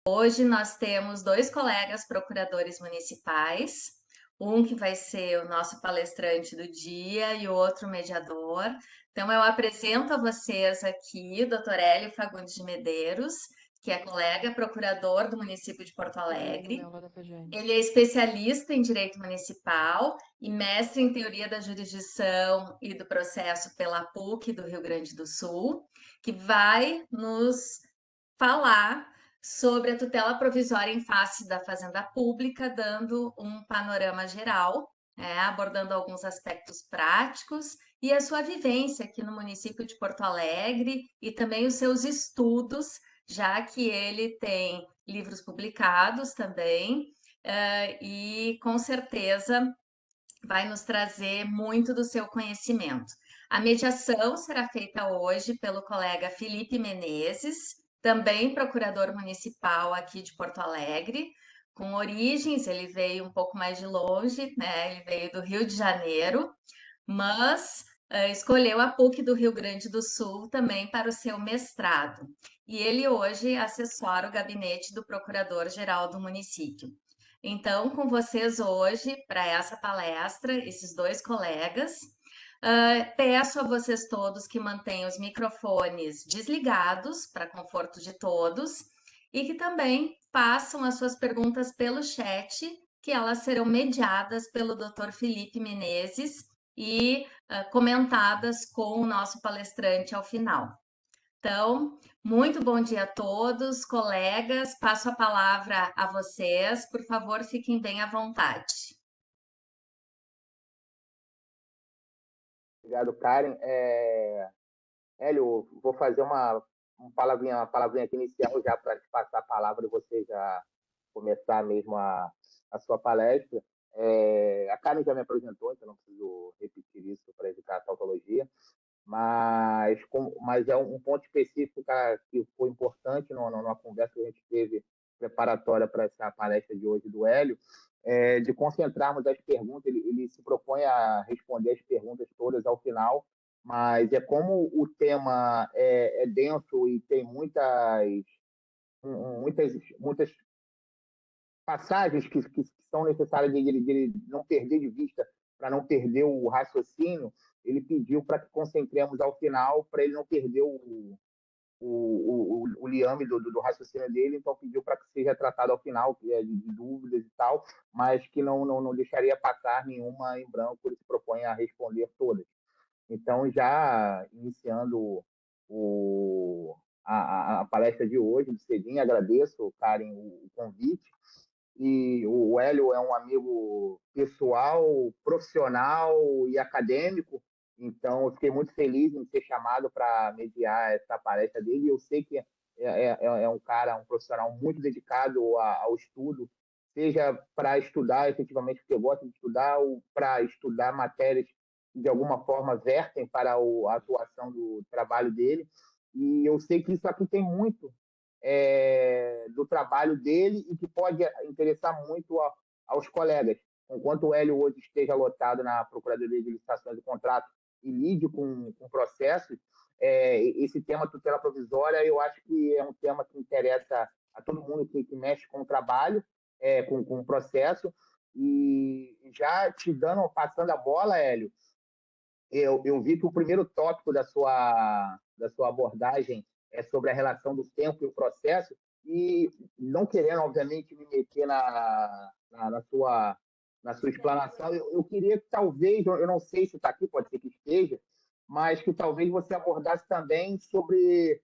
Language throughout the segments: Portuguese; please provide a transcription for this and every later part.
Hoje nós temos dois colegas procuradores municipais, um que vai ser o nosso palestrante do dia e o outro mediador. Então, eu apresento a vocês aqui o Dr. Hélio Fagundes de Medeiros, que é colega procurador do município de Porto Alegre. Ele é especialista em direito municipal e mestre em teoria da jurisdição e do processo pela PUC do Rio Grande do Sul, que vai nos falar sobre a tutela provisória em face da Fazenda Pública, dando um panorama geral, abordando alguns aspectos práticos e a sua vivência aqui no município de Porto Alegre e também os seus estudos, já que ele tem livros publicados também, e com certeza vai nos trazer muito do seu conhecimento. A mediação será feita hoje pelo colega Felipe Menezes, também procurador municipal aqui de Porto Alegre, com origens, ele veio um pouco mais de longe, né? Ele veio do Rio de Janeiro, mas escolheu a PUC do Rio Grande do Sul também para o seu mestrado. E ele hoje assessora o gabinete do procurador-geral do município. Então, com vocês hoje, para essa palestra, esses dois colegas, peço a vocês todos que mantenham os microfones desligados, para conforto de todos, e que também façam as suas perguntas pelo chat, que elas serão mediadas pelo Dr. Felipe Menezes e comentadas com o nosso palestrante ao final. Então, muito bom dia a todos, colegas. Passo a palavra a vocês. Por favor, fiquem bem à vontade. Obrigado, Karen. Hélio, vou fazer uma palavrinha aqui inicial já para te passar a palavra e você já começar mesmo a sua palestra. A Karen já me apresentou, então não preciso repetir isso para evitar a tautologia, mas é um ponto específico, cara, que foi importante numa conversa que a gente teve preparatória para essa palestra de hoje do Hélio, de concentrarmos as perguntas. Ele se propõe a responder as perguntas todas ao final, mas como o tema é denso e tem muitas passagens que são necessárias de ele não perder de vista, para não perder o raciocínio, ele pediu para que concentremos ao final, para ele não perder o liame do raciocínio dele, então pediu para que seja tratado ao final, que é de dúvidas e tal, mas que não deixaria passar nenhuma em branco, ele se propõe a responder todas. Então, já iniciando a palestra de hoje, de cedinho, agradeço, Karen, o convite. E o Hélio é um amigo pessoal, profissional e acadêmico, então eu fiquei muito feliz em ser chamado para mediar essa palestra dele. Eu sei que é um cara, um profissional muito dedicado ao estudo, seja para estudar efetivamente porque gosta de estudar, ou para estudar matérias que de alguma forma vertem para a atuação do trabalho dele. E eu sei que isso aqui tem muito do trabalho dele e que pode interessar muito aos colegas. Enquanto o Hélio hoje esteja lotado na Procuradoria de Licitações e Contratos e lide com processos, esse tema tutela provisória eu acho que é um tema que interessa a todo mundo que mexe com o trabalho, com o processo. E já passando a bola, Hélio, eu vi que o primeiro tópico da sua abordagem é sobre a relação do tempo e o processo, e não querendo, obviamente, me meter na sua explanação, eu queria que talvez, eu não sei se está aqui, pode ser que esteja, mas que talvez você abordasse também sobre,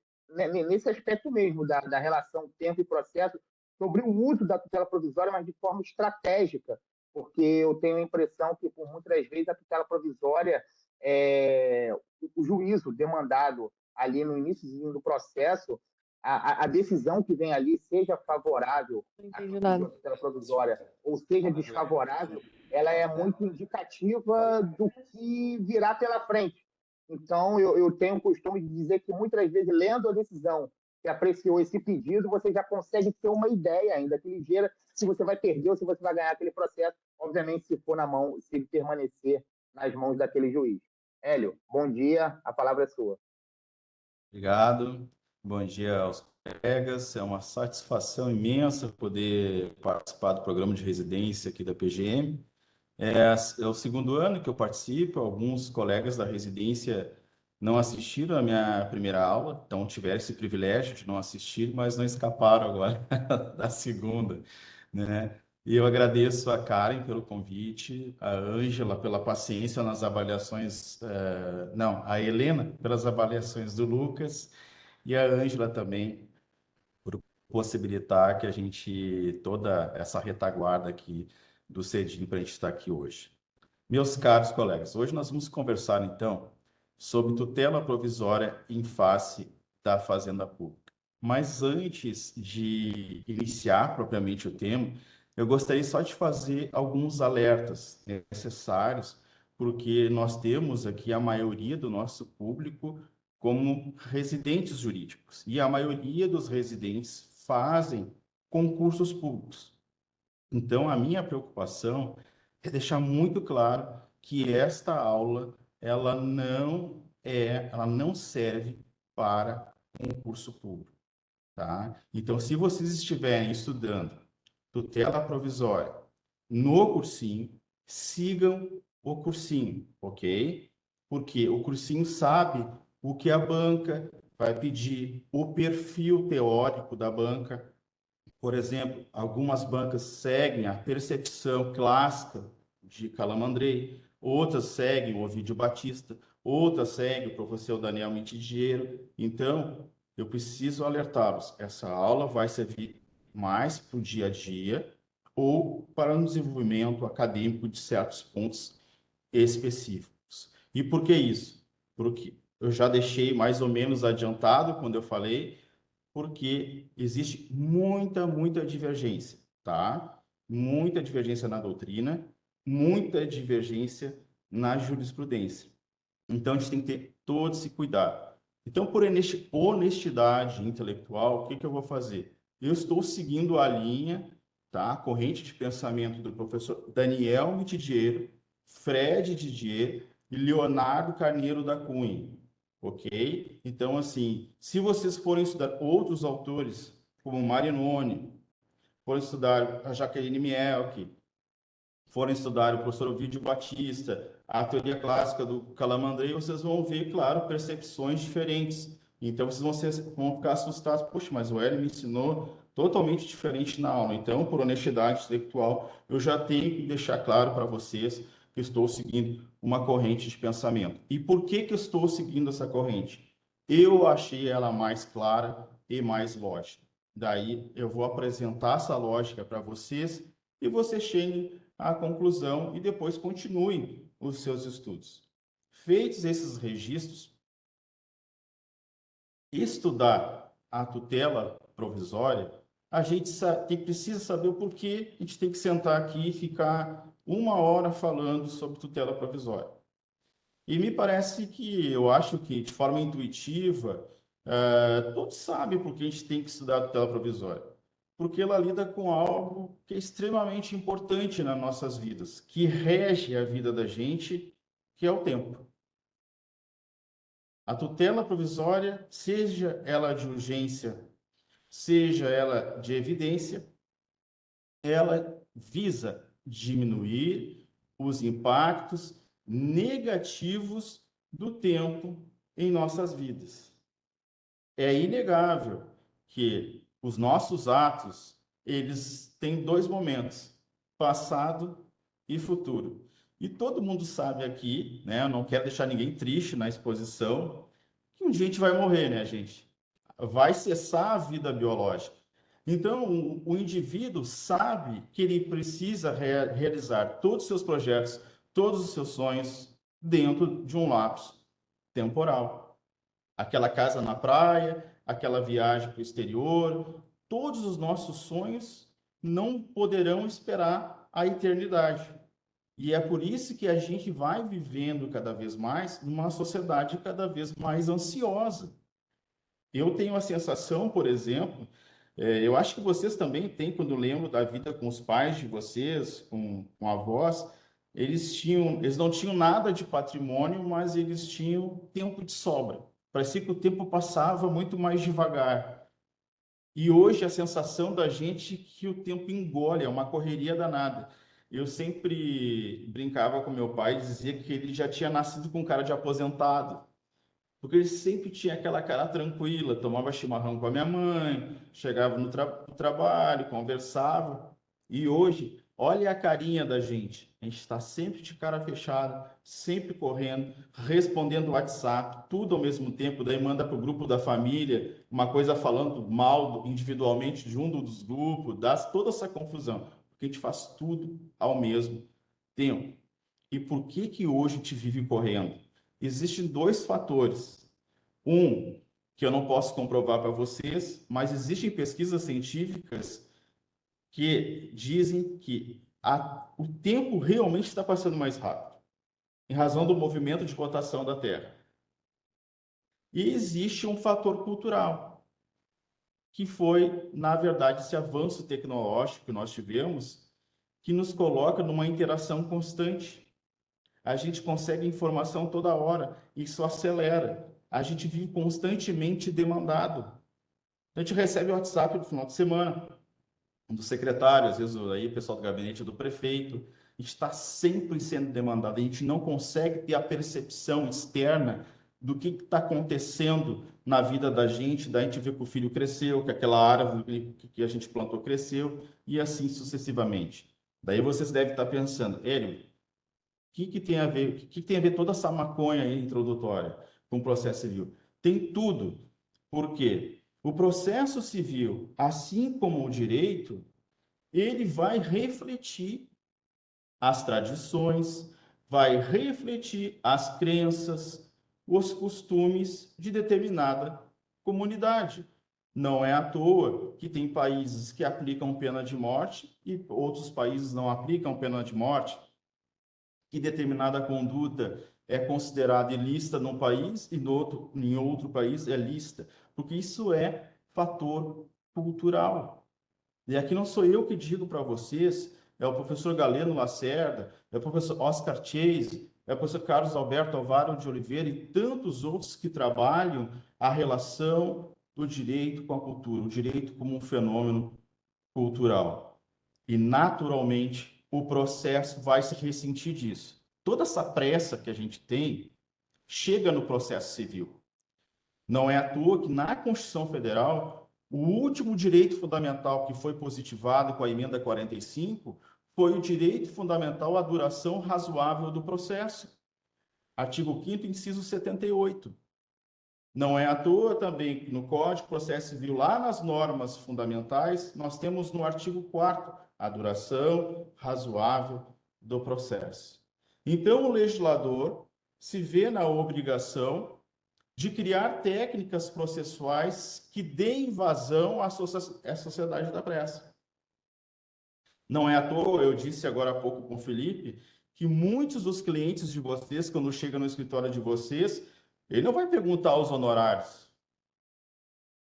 nesse aspecto mesmo, da relação tempo e processo, sobre o uso da tutela provisória, mas de forma estratégica, porque eu tenho a impressão que, por muitas vezes, a tutela provisória o juízo demandado ali no início do processo, a decisão que vem ali, seja favorável à tutela provisória ou seja desfavorável, ela é muito indicativa do que virá pela frente. Então, eu tenho o costume de dizer que, muitas vezes, lendo a decisão que apreciou esse pedido, você já consegue ter uma ideia, ainda que ligeira, se você vai perder ou se você vai ganhar aquele processo, obviamente, se ele permanecer nas mãos daquele juiz. Hélio, bom dia, a palavra é sua. Obrigado. Bom dia colegas, é uma satisfação imensa poder participar do programa de residência aqui da PGM. É o segundo ano que eu participo, alguns colegas da residência não assistiram à minha primeira aula, então tiveram esse privilégio de não assistir, mas não escaparam agora da segunda, né? E eu agradeço a Karen pelo convite, a Ângela pela paciência nas avaliações, não, a Helena pelas avaliações do Lucas e a Ângela também por possibilitar que a gente, toda essa retaguarda aqui do Cedinho para a gente estar aqui hoje. Meus caros colegas, hoje nós vamos conversar então sobre tutela provisória em face da Fazenda Pública. Mas antes de iniciar propriamente o tema, eu gostaria só de fazer alguns alertas necessários, porque nós temos aqui a maioria do nosso público como residentes jurídicos, e a maioria dos residentes fazem concursos públicos. Então, a minha preocupação é deixar muito claro que esta aula ela não serve para concurso público, tá? Então, se vocês estiverem estudando tutela provisória no cursinho, sigam o cursinho, ok? Porque o cursinho sabe o que a banca vai pedir, o perfil teórico da banca. Por exemplo, algumas bancas seguem a percepção clássica de Calamandrei, outras seguem o Ovidio Batista, outras seguem o professor Daniel Mitidiero. Então, eu preciso alertá-los. Essa aula vai servir mais para o dia a dia ou para o desenvolvimento acadêmico de certos pontos específicos. E por que isso? Porque eu já deixei mais ou menos adiantado quando eu falei, porque existe muita divergência, tá? Muita divergência na doutrina, muita divergência na jurisprudência. Então, a gente tem que ter todo esse cuidado. Então, por honestidade intelectual, o que eu vou fazer? Eu estou seguindo a linha, tá? A corrente de pensamento do professor Daniel Mitidiero, Fred Didier e Leonardo Carneiro da Cunha, ok? Então, assim, se vocês forem estudar outros autores, como Marinoni, forem estudar a Jaqueline Mielke, forem estudar o professor Ovidio Batista, a teoria clássica do Calamandrei, vocês vão ver, claro, percepções diferentes. Então, vão ficar assustados. Poxa, mas o Hélio me ensinou totalmente diferente na aula. Então, por honestidade intelectual, eu já tenho que deixar claro para vocês que estou seguindo uma corrente de pensamento. E por que eu estou seguindo essa corrente? Eu achei ela mais clara e mais lógica. Daí, eu vou apresentar essa lógica para vocês e vocês cheguem à conclusão e depois continuem os seus estudos. Feitos esses registros, estudar a tutela provisória, a gente precisa saber o porquê a gente tem que sentar aqui e ficar 1 hora falando sobre tutela provisória. E me parece que, eu acho que de forma intuitiva, todos sabem por que a gente tem que estudar a tutela provisória. Porque ela lida com algo que é extremamente importante nas nossas vidas, que rege a vida da gente, que é o tempo. A tutela provisória, seja ela de urgência, seja ela de evidência, ela visa diminuir os impactos negativos do tempo em nossas vidas. É inegável que os nossos atos, eles têm 2 momentos, passado e futuro. E todo mundo sabe aqui, né, eu não quero deixar ninguém triste na exposição, que um dia a gente vai morrer, né, gente? Vai cessar a vida biológica. Então, o indivíduo sabe que ele precisa realizar todos os seus projetos, todos os seus sonhos dentro de um lapso temporal. Aquela casa na praia, aquela viagem para o exterior, todos os nossos sonhos não poderão esperar a eternidade. E é por isso que a gente vai vivendo cada vez mais numa sociedade cada vez mais ansiosa. Eu tenho a sensação, por exemplo, eu acho que vocês também têm, quando lembro da vida com os pais de vocês, com avós, eles não tinham nada de patrimônio, mas eles tinham tempo de sobra. Parecia que o tempo passava muito mais devagar. E hoje a sensação da gente é que o tempo engole, é uma correria danada. Eu sempre brincava com meu pai e dizia que ele já tinha nascido com cara de aposentado, porque ele sempre tinha aquela cara tranquila, tomava chimarrão com a minha mãe, chegava no trabalho, conversava. E hoje, olha a carinha da gente. A gente está sempre de cara fechada, sempre correndo, respondendo WhatsApp, tudo ao mesmo tempo. Daí manda para o grupo da família uma coisa falando mal individualmente de um dos grupos, dá toda essa confusão, porque a gente faz tudo ao mesmo tempo. E por que que hoje a gente vive correndo? Existem dois fatores. Um, que eu não posso comprovar para vocês, mas existem pesquisas científicas que dizem que o tempo realmente está passando mais rápido, em razão do movimento de rotação da Terra. E existe um fator cultural, que foi, na verdade, esse avanço tecnológico que nós tivemos, que nos coloca numa interação constante. A gente consegue informação toda hora, isso acelera. A gente vive constantemente demandado. A gente recebe o WhatsApp no final de semana, do secretário, às vezes aí o pessoal do gabinete do prefeito. A gente está sempre sendo demandado. A gente não consegue ter a percepção externa do que está acontecendo na vida da gente. Daí a gente vê que o filho cresceu, que aquela árvore que a gente plantou cresceu, e assim sucessivamente. Daí vocês devem estar pensando, Hélio, que tem a ver, que tem a ver toda essa maconha aí introdutória com o processo civil? Tem tudo. Por quê? O processo civil, assim como o direito, ele vai refletir as tradições, vai refletir as crenças, os costumes de determinada comunidade. Não é à toa que tem países que aplicam pena de morte e outros países não aplicam pena de morte, que determinada conduta é considerada ilícita num país e em outro país é lícita, porque isso é fator cultural. E aqui não sou eu que digo para vocês, é o professor Galeno Lacerda, é o professor Oscar Chase, é o professor Carlos Alberto Alvaro de Oliveira e tantos outros que trabalham a relação do direito com a cultura, o direito como um fenômeno cultural. E, naturalmente, o processo vai se ressentir disso. Toda essa pressa que a gente tem chega no processo civil. Não é à toa que, na Constituição Federal, o último direito fundamental que foi positivado com a emenda 45 foi o direito fundamental à duração razoável do processo. Artigo 5º, inciso 78. Não é à toa também que no Código de Processo Civil, lá nas normas fundamentais, nós temos no artigo 4º a duração razoável do processo. Então, o legislador se vê na obrigação de criar técnicas processuais que deem vazão à sociedade da pressa. Não é à toa, eu disse agora há pouco com o Felipe, que muitos dos clientes de vocês, quando chegam no escritório de vocês, ele não vai perguntar os honorários.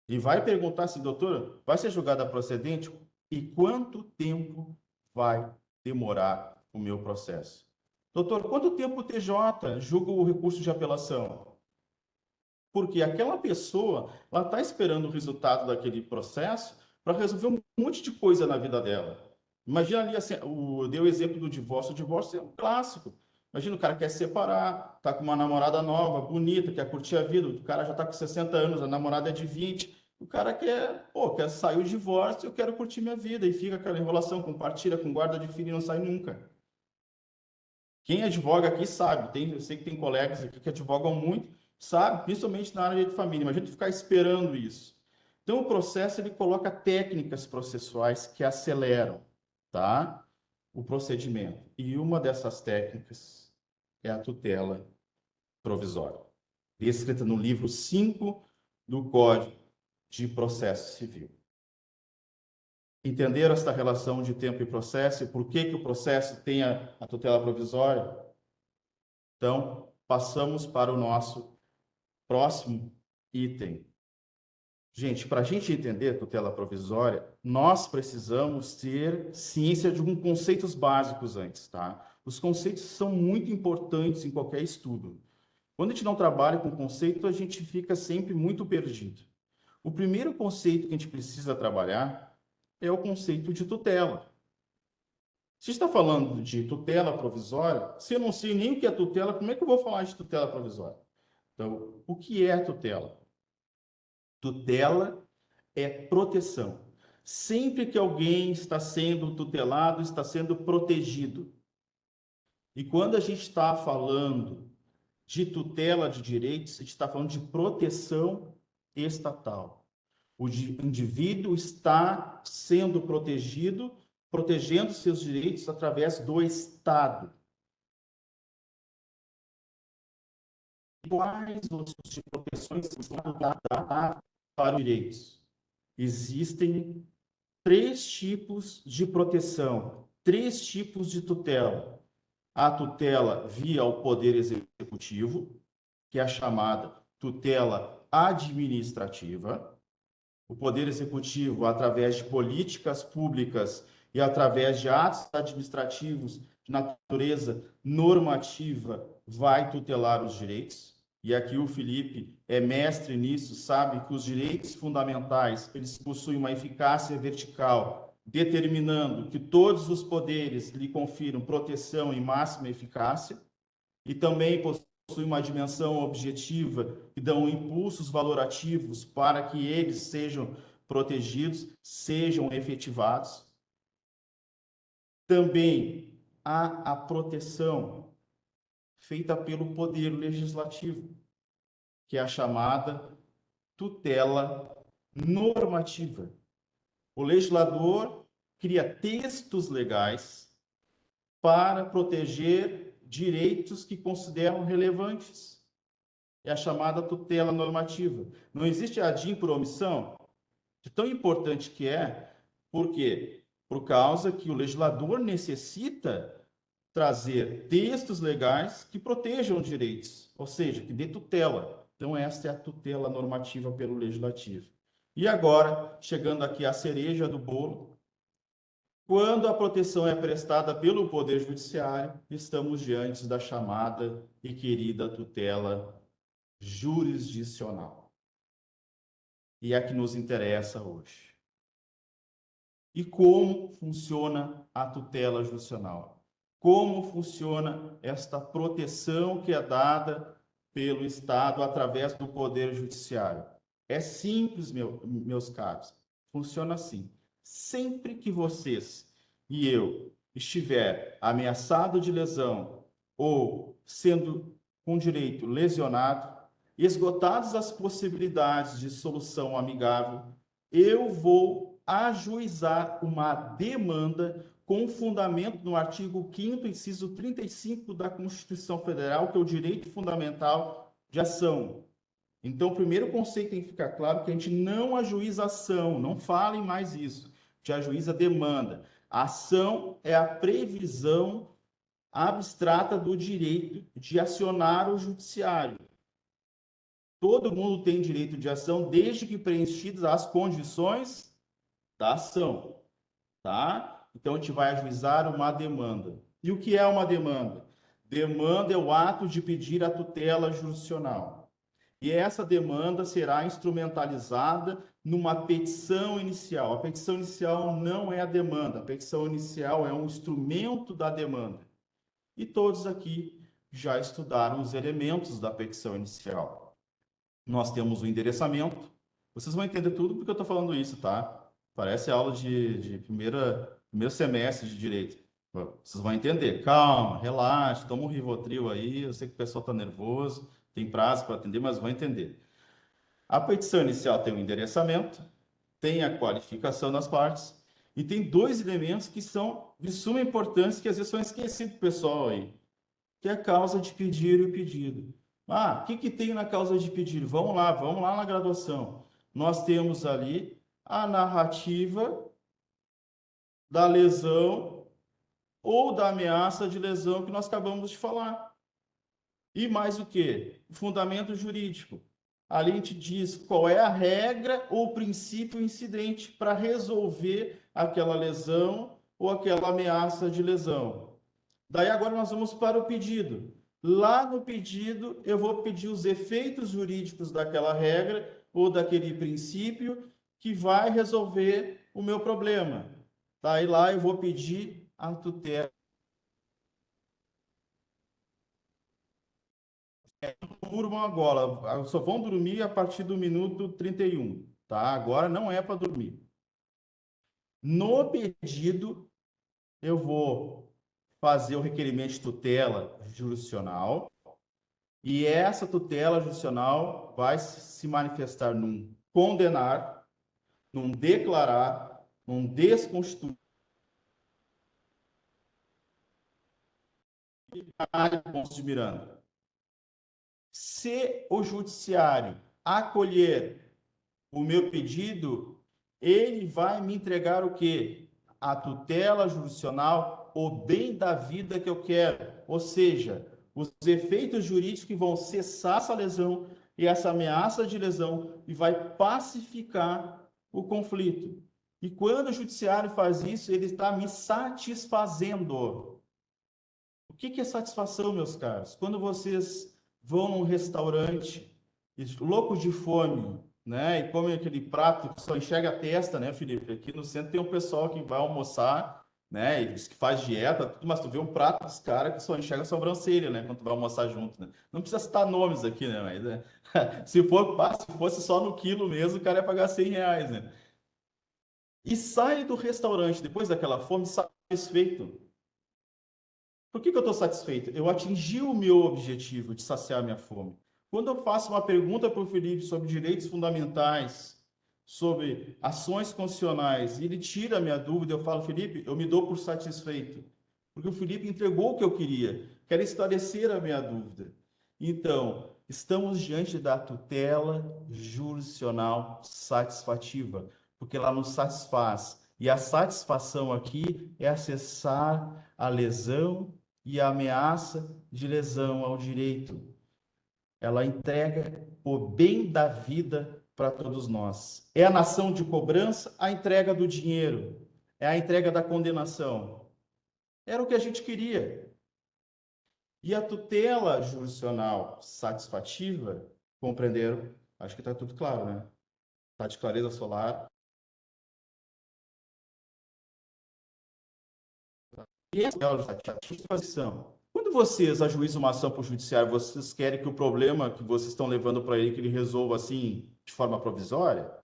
E vai perguntar assim, doutor, vai ser julgada procedente? E quanto tempo vai demorar o meu processo? Doutor, quanto tempo o TJ julga o recurso de apelação? Porque aquela pessoa, ela está esperando o resultado daquele processo para resolver um monte de coisa na vida dela. Imagina ali, assim, eu dei o exemplo do divórcio. O divórcio é um clássico. Imagina, o cara quer se separar, tá com uma namorada nova, bonita, quer curtir a vida, o cara já está com 60 anos, a namorada é de 20, o cara quer sair o divórcio, eu quero curtir minha vida, e fica aquela enrolação, compartilha com guarda de filho e não sai nunca. Quem advoga aqui sabe, eu sei que tem colegas aqui que advogam muito, sabe, principalmente na área de família, imagina tu ficar esperando isso. Então, o processo, ele coloca técnicas processuais que aceleram, tá? O procedimento. E uma dessas técnicas é a tutela provisória, descrita no livro 5 do Código de Processo Civil. Entender esta relação de tempo e processo e por que o processo tem a tutela provisória? Então, passamos para o nosso próximo item. Gente, para a gente entender a tutela provisória, nós precisamos ter ciência de alguns conceitos básicos antes, tá? Os conceitos são muito importantes em qualquer estudo. Quando a gente não trabalha com conceito, a gente fica sempre muito perdido. O primeiro conceito que a gente precisa trabalhar é o conceito de tutela. Se está falando de tutela provisória, se eu não sei nem o que é tutela, como é que eu vou falar de tutela provisória? Então, o que é tutela? Tutela é proteção. Sempre que alguém está sendo tutelado, está sendo protegido. E quando a gente está falando de tutela de direitos, a gente está falando de proteção estatal. O indivíduo está sendo protegido, protegendo seus direitos através do Estado. Quais os tipos de proteções que o Estado dá para os direitos? Existem 3 tipos de proteção, 3 tipos de tutela. A tutela via o Poder Executivo, que é a chamada tutela administrativa. O Poder Executivo, através de políticas públicas e através de atos administrativos de natureza normativa, vai tutelar os direitos. E aqui o Felipe é mestre nisso, sabe que os direitos fundamentais, eles possuem uma eficácia vertical, determinando que todos os poderes lhe confiram proteção e máxima eficácia, e também possui uma dimensão objetiva que dão impulsos valorativos para que eles sejam protegidos, sejam efetivados. Também há a proteção feita pelo Poder Legislativo, que é a chamada tutela normativa. O legislador cria textos legais para proteger direitos que consideram relevantes. É a chamada tutela normativa. Não existe ADIM por omissão, de tão importante que é, por quê? Por causa que o legislador necessita trazer textos legais que protejam direitos, ou seja, que dê tutela. Então, essa é a tutela normativa pelo legislativo. E agora, chegando aqui à cereja do bolo, quando a proteção é prestada pelo Poder Judiciário, estamos diante da chamada e querida tutela jurisdicional. E é a que nos interessa hoje. E como funciona a tutela jurisdicional? Como funciona esta proteção que é dada pelo Estado através do Poder Judiciário? É simples, meus caros. Funciona assim. Sempre que vocês e eu estiver ameaçado de lesão ou sendo com direito lesionado, esgotadas as possibilidades de solução amigável, eu vou ajuizar uma demanda com fundamento no artigo 5º, inciso 35 da Constituição Federal, que é o direito fundamental de ação. Então, o primeiro conceito tem que ficar claro que a gente não ajuiza ação, não falem mais isso, a gente ajuiza demanda. A ação é a previsão abstrata do direito de acionar o judiciário. Todo mundo tem direito de ação desde que preenchidas as condições da ação, tá? Então, a gente vai ajuizar uma demanda. E o que é uma demanda? Demanda é o ato de pedir a tutela jurisdicional. E essa demanda será instrumentalizada numa petição inicial. A petição inicial não é a demanda, a petição inicial é um instrumento da demanda. E todos aqui já estudaram os elementos da petição inicial. Nós temos o endereçamento. Vocês vão entender tudo porque eu estou falando isso, tá? Parece aula de primeiro semestre de direito. Vocês vão entender. Calma, relaxa, toma um Rivotril aí. Eu sei que o pessoal está nervoso, tem prazo para atender, mas vão entender. A petição inicial tem o endereçamento, tem a qualificação das partes e tem 2 elementos que são de suma importância que às vezes são esquecidos do pessoal aí, que é a causa de pedir e o pedido. O que tem na causa de pedir? Vamos lá na graduação. Nós temos ali a narrativa da lesão ou da ameaça de lesão que nós acabamos de falar. E mais o quê? O fundamento jurídico. Ali a gente diz qual é a regra ou princípio incidente para resolver aquela lesão ou aquela ameaça de lesão. Daí agora nós vamos para o pedido. Lá no pedido eu vou pedir os efeitos jurídicos daquela regra ou daquele princípio que vai resolver o meu problema. Daí lá eu vou pedir a tutela. Durmam agora, só vão dormir a partir do minuto 31, tá? Agora não é para dormir. No pedido, eu vou fazer o requerimento de tutela jurisdicional e essa tutela jurisdicional vai se manifestar num condenar, num declarar, num desconstituir de Miranda. Se o judiciário acolher o meu pedido, ele vai me entregar o quê? A tutela jurisdicional, o bem da vida que eu quero. Ou seja, os efeitos jurídicos que vão cessar essa lesão e essa ameaça de lesão e vai pacificar o conflito. E quando o judiciário faz isso, ele está me satisfazendo. O que é satisfação, meus caros? Quando vocês vão num restaurante, loucos de fome, né? E comem aquele prato que só enxerga a testa, né, Felipe? Aqui no centro tem um pessoal que vai almoçar, né? E diz que faz dieta, mas tu vê um prato dos caras que só enxerga a sobrancelha, né? Quando tu vai almoçar junto, né? Não precisa citar nomes aqui, né? Mas, né? Se fosse só no quilo mesmo, o cara ia pagar R$100, né? E sai do restaurante depois daquela fome satisfeito. Por que eu estou satisfeito? Eu atingi o meu objetivo de saciar minha fome. Quando eu faço uma pergunta para o Felipe sobre direitos fundamentais, sobre ações constitucionais, e ele tira a minha dúvida, eu falo, Felipe, eu me dou por satisfeito. Porque o Felipe entregou o que eu queria, quer esclarecer a minha dúvida. Então, estamos diante da tutela jurisdicional satisfativa, porque ela nos satisfaz. E a satisfação aqui é acessar a lesão e a ameaça de lesão ao direito. Ela entrega o bem da vida para todos nós. É a nação de cobrança, a entrega do dinheiro, é a entrega da condenação. Era o que a gente queria. E a tutela jurisdicional satisfativa, compreenderam? Acho que está tudo claro, né? Está de clareza solar. E essa é a satisfação. Quando vocês ajuizam uma ação para o judiciário, vocês querem que o problema que vocês estão levando para ele, que ele resolva assim, de forma provisória?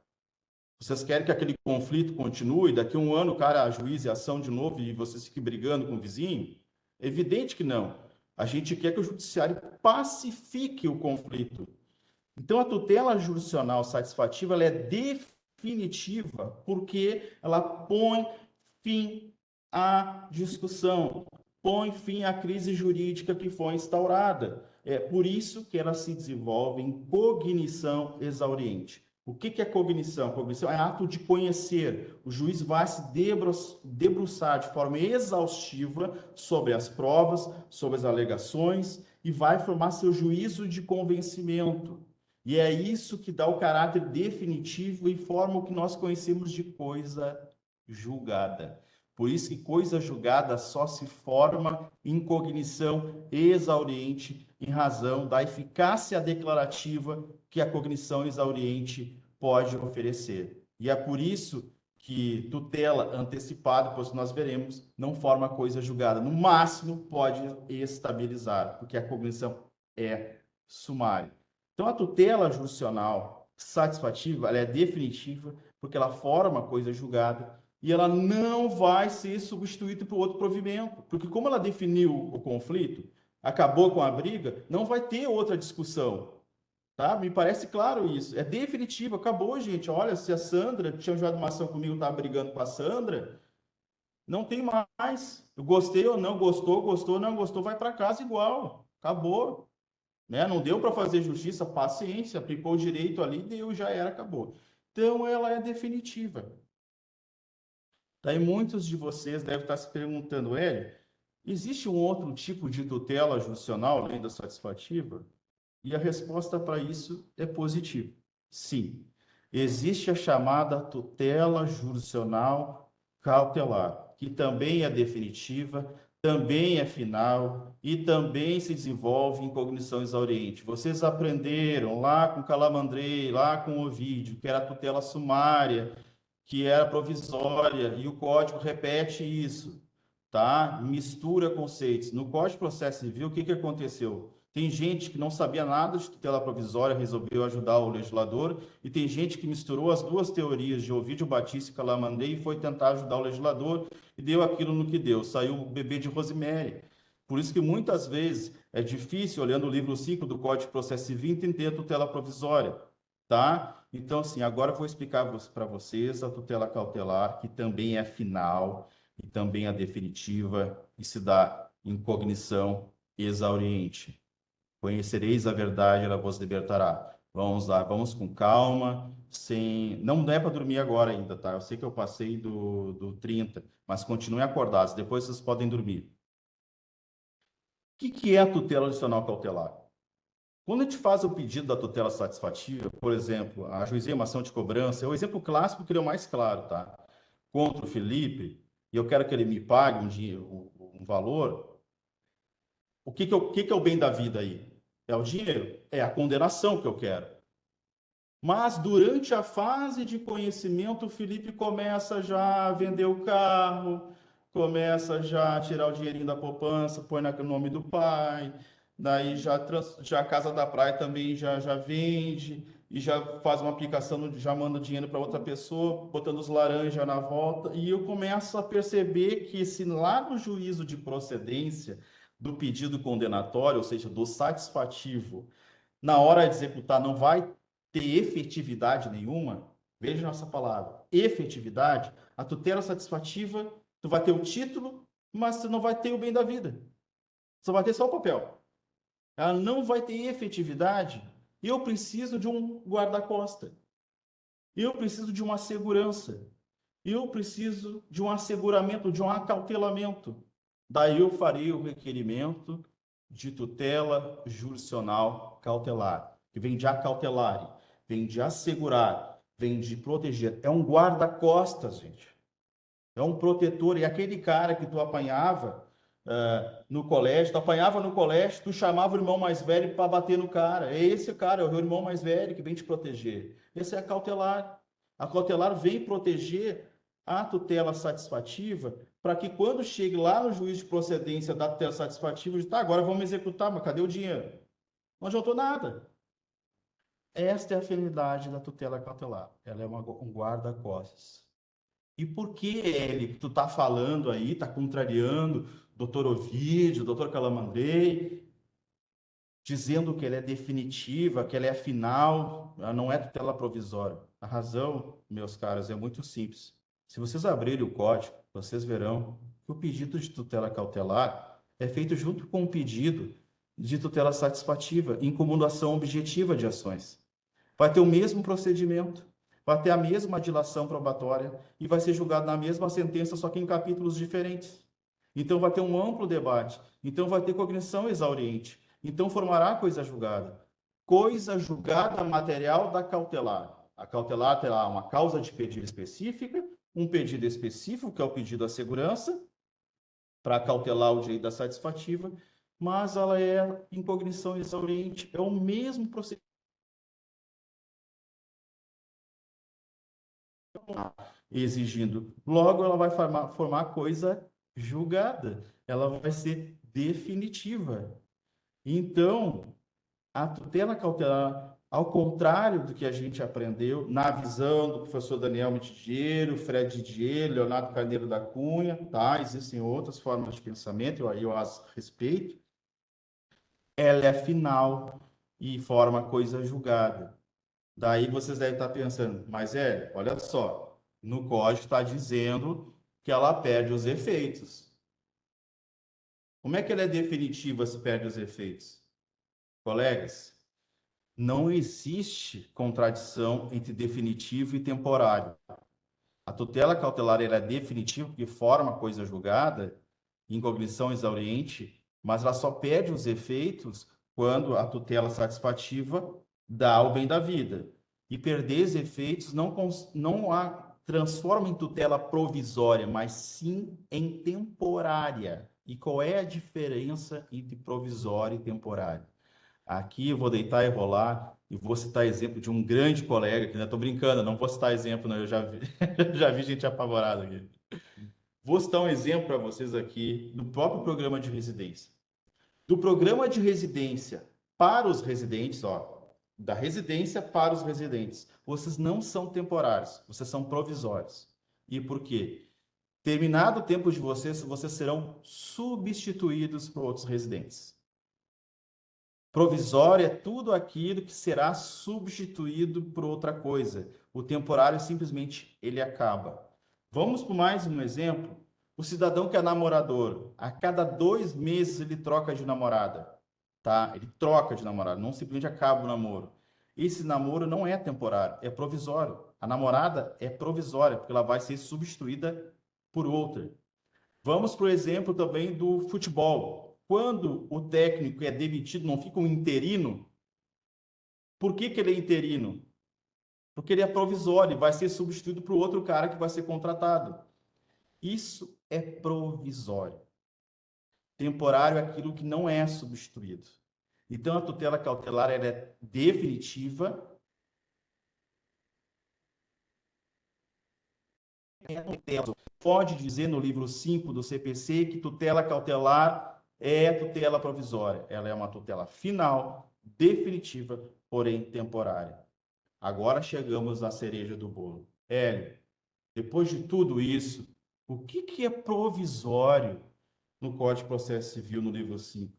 Vocês querem que aquele conflito continue, daqui a um ano o cara ajuize a ação de novo e vocês fiquem brigando com o vizinho? É evidente que não. A gente quer que o judiciário pacifique o conflito. Então, a tutela jurisdicional satisfativa ela é definitiva porque ela põe fim à discussão, põe fim à crise jurídica que foi instaurada. É por isso que ela se desenvolve em cognição exauriente. O que é cognição? Cognição é ato de conhecer. O juiz vai se debruçar de forma exaustiva sobre as provas, sobre as alegações e vai formar seu juízo de convencimento. E é isso que dá o caráter definitivo e forma o que nós conhecemos de coisa julgada. Por isso que coisa julgada só se forma em cognição exauriente em razão da eficácia declarativa que a cognição exauriente pode oferecer. E é por isso que tutela antecipada, pois nós veremos, não forma coisa julgada. No máximo, pode estabilizar, porque a cognição é sumária. Então, a tutela jurisdicional satisfativa, ela é definitiva, porque ela forma coisa julgada, e ela não vai ser substituída por outro provimento, porque como ela definiu o conflito, acabou com a briga, não vai ter outra discussão, tá? Me parece claro isso, é definitivo, acabou, gente. Olha, se a Sandra tinha jogado uma ação comigo, estava brigando com a Sandra, não tem mais. Eu gostei ou não, gostou, não gostou, vai para casa igual, acabou. Né? Não deu para fazer justiça, paciência, aplicou o direito ali, deu, já era, acabou. Então, ela é definitiva. Daí muitos de vocês devem estar se perguntando, Hélio, existe um outro tipo de tutela jurisdicional além da satisfativa? E a resposta para isso é positiva. Sim, existe a chamada tutela jurisdicional cautelar, que também é definitiva, também é final e também se desenvolve em cognição exauriente. Vocês aprenderam lá com Calamandrei, lá com Ovídio, que era a tutela sumária, que era provisória, e o código repete isso, tá? Mistura conceitos. No Código de Processo Civil, o que aconteceu? Tem gente que não sabia nada de tutela provisória, resolveu ajudar o legislador, e tem gente que misturou as duas teorias de Ovídio Batista e Calamandrei e foi tentar ajudar o legislador, e deu aquilo no que deu, saiu o bebê de Rosemary. Por isso que muitas vezes é difícil, olhando o livro 5 do Código de Processo Civil, entender a tutela provisória, tá? Então, assim, agora eu vou explicar para vocês a tutela cautelar, que também é final e também é definitiva e se dá em cognição exauriente. Conhecereis a verdade, ela vos libertará. Vamos lá, vamos com calma, sem... Não é para dormir agora ainda, tá? Eu sei que eu passei do 30, mas continuem acordados, depois vocês podem dormir. O que é a tutela adicional cautelar? Quando a gente faz o pedido da tutela satisfativa, por exemplo, ajuizei uma ação de cobrança, é o exemplo clássico que ele é o mais claro, tá? Contra o Felipe, e eu quero que ele me pague um dinheiro, um valor, o que é o bem da vida aí? É o dinheiro, é a condenação que eu quero. Mas durante a fase de conhecimento, o Felipe começa já a vender o carro, começa já a tirar o dinheirinho da poupança, põe no nome do pai, daí já a Casa da Praia também já vende, e já faz uma aplicação, já manda dinheiro para outra pessoa, botando os laranjas na volta, e eu começo a perceber que se lá no juízo de procedência do pedido condenatório, ou seja, do satisfativo, na hora de executar não vai ter efetividade nenhuma, veja essa palavra, efetividade, a tutela satisfativa, tu vai ter o título, mas tu não vai ter o bem da vida. Só vai ter só o papel. Ela não vai ter efetividade. Eu preciso de um guarda-costa. Eu preciso de uma segurança. Eu preciso de um asseguramento, de um acautelamento. Daí eu farei o requerimento de tutela jurisdicional cautelar, que vem de acautelare, vem de assegurar, vem de proteger. É um guarda-costas, gente. É um protetor. E aquele cara que tu apanhava no colégio, tu apanhava no colégio, tu chamava o irmão mais velho para bater no cara. É esse cara, é o irmão mais velho que vem te proteger. Esse é a cautelar. A cautelar vem proteger a tutela satisfativa para que quando chegue lá no juiz de procedência da tutela satisfativa, diz, tá, agora vamos executar, mas cadê o dinheiro? Não adiantou nada. Esta é a finalidade da tutela cautelar. Ela é um guarda-costas. E por que ele, tu tá falando aí, tá contrariando doutor Ovídio, doutor Calamandrei, dizendo que ela é definitiva, que ela é final, ela não é tutela provisória? A razão, meus caros, é muito simples. Se vocês abrirem o código, vocês verão que o pedido de tutela cautelar é feito junto com o pedido de tutela satisfativa, em comunação objetiva de ações. Vai ter o mesmo procedimento, vai ter a mesma dilação probatória e vai ser julgado na mesma sentença, só que em capítulos diferentes. Então vai ter um amplo debate, então vai ter cognição exauriente, então formará coisa julgada. Coisa julgada material da cautelar. A cautelar terá uma causa de pedido específica, um pedido específico, que é o pedido à segurança, para cautelar o direito da satisfativa, mas ela é em cognição exauriente, é o mesmo procedimento. Exigindo. Logo, ela vai formar coisa julgada. Ela vai ser definitiva. Então, a tutela cautelar, ao contrário do que a gente aprendeu na visão do professor Daniel Mitidiero, Fred Didier, Leonardo Carneiro da Cunha, tá? Existem outras formas de pensamento, eu as respeito. Ela é final e forma coisa julgada. Daí vocês devem estar pensando, mas olha só, no código está dizendo que ela perde os efeitos. Como é que ela é definitiva se perde os efeitos? Colegas, não existe contradição entre definitivo e temporário. A tutela cautelar ela é definitiva porque forma coisa julgada, em cognição exauriente, mas ela só perde os efeitos quando a tutela satisfativa dá o bem da vida. E perder os efeitos não a transforma em tutela provisória, mas sim em temporária. E qual é a diferença entre provisório e temporário? Aqui eu vou deitar e rolar e vou citar exemplo de um grande colega, que ainda estou brincando, não vou citar exemplo, não, eu já vi, já vi gente apavorada aqui. Vou citar um exemplo para vocês aqui do próprio programa de residência. Do programa de residência para os residentes, ó, da residência para os residentes, vocês não são temporários, vocês são provisórios. E por quê? Terminado o tempo de vocês, vocês serão substituídos por outros residentes. Provisório é tudo aquilo que será substituído por outra coisa. O temporário simplesmente ele acaba. Vamos por mais um exemplo. O cidadão que é namorador, a cada 2 meses ele troca de namorada, tá? Ele troca de namorada, não simplesmente acaba o namoro. Esse namoro não é temporário, é provisório. A namorada é provisória, porque ela vai ser substituída por outra. Vamos para o exemplo também do futebol. Quando o técnico é demitido, não fica um interino. Por que ele é interino? Porque ele é provisório, vai ser substituído por outro cara que vai ser contratado. Isso é provisório. Temporário é aquilo que não é substituído. Então, a tutela cautelar ela é definitiva. Pode dizer no livro 5 do CPC que tutela cautelar é tutela provisória. Ela é uma tutela final, definitiva, porém temporária. Agora chegamos à cereja do bolo. Hélio, depois de tudo isso, o que é provisório no Código de Processo Civil, no livro 5?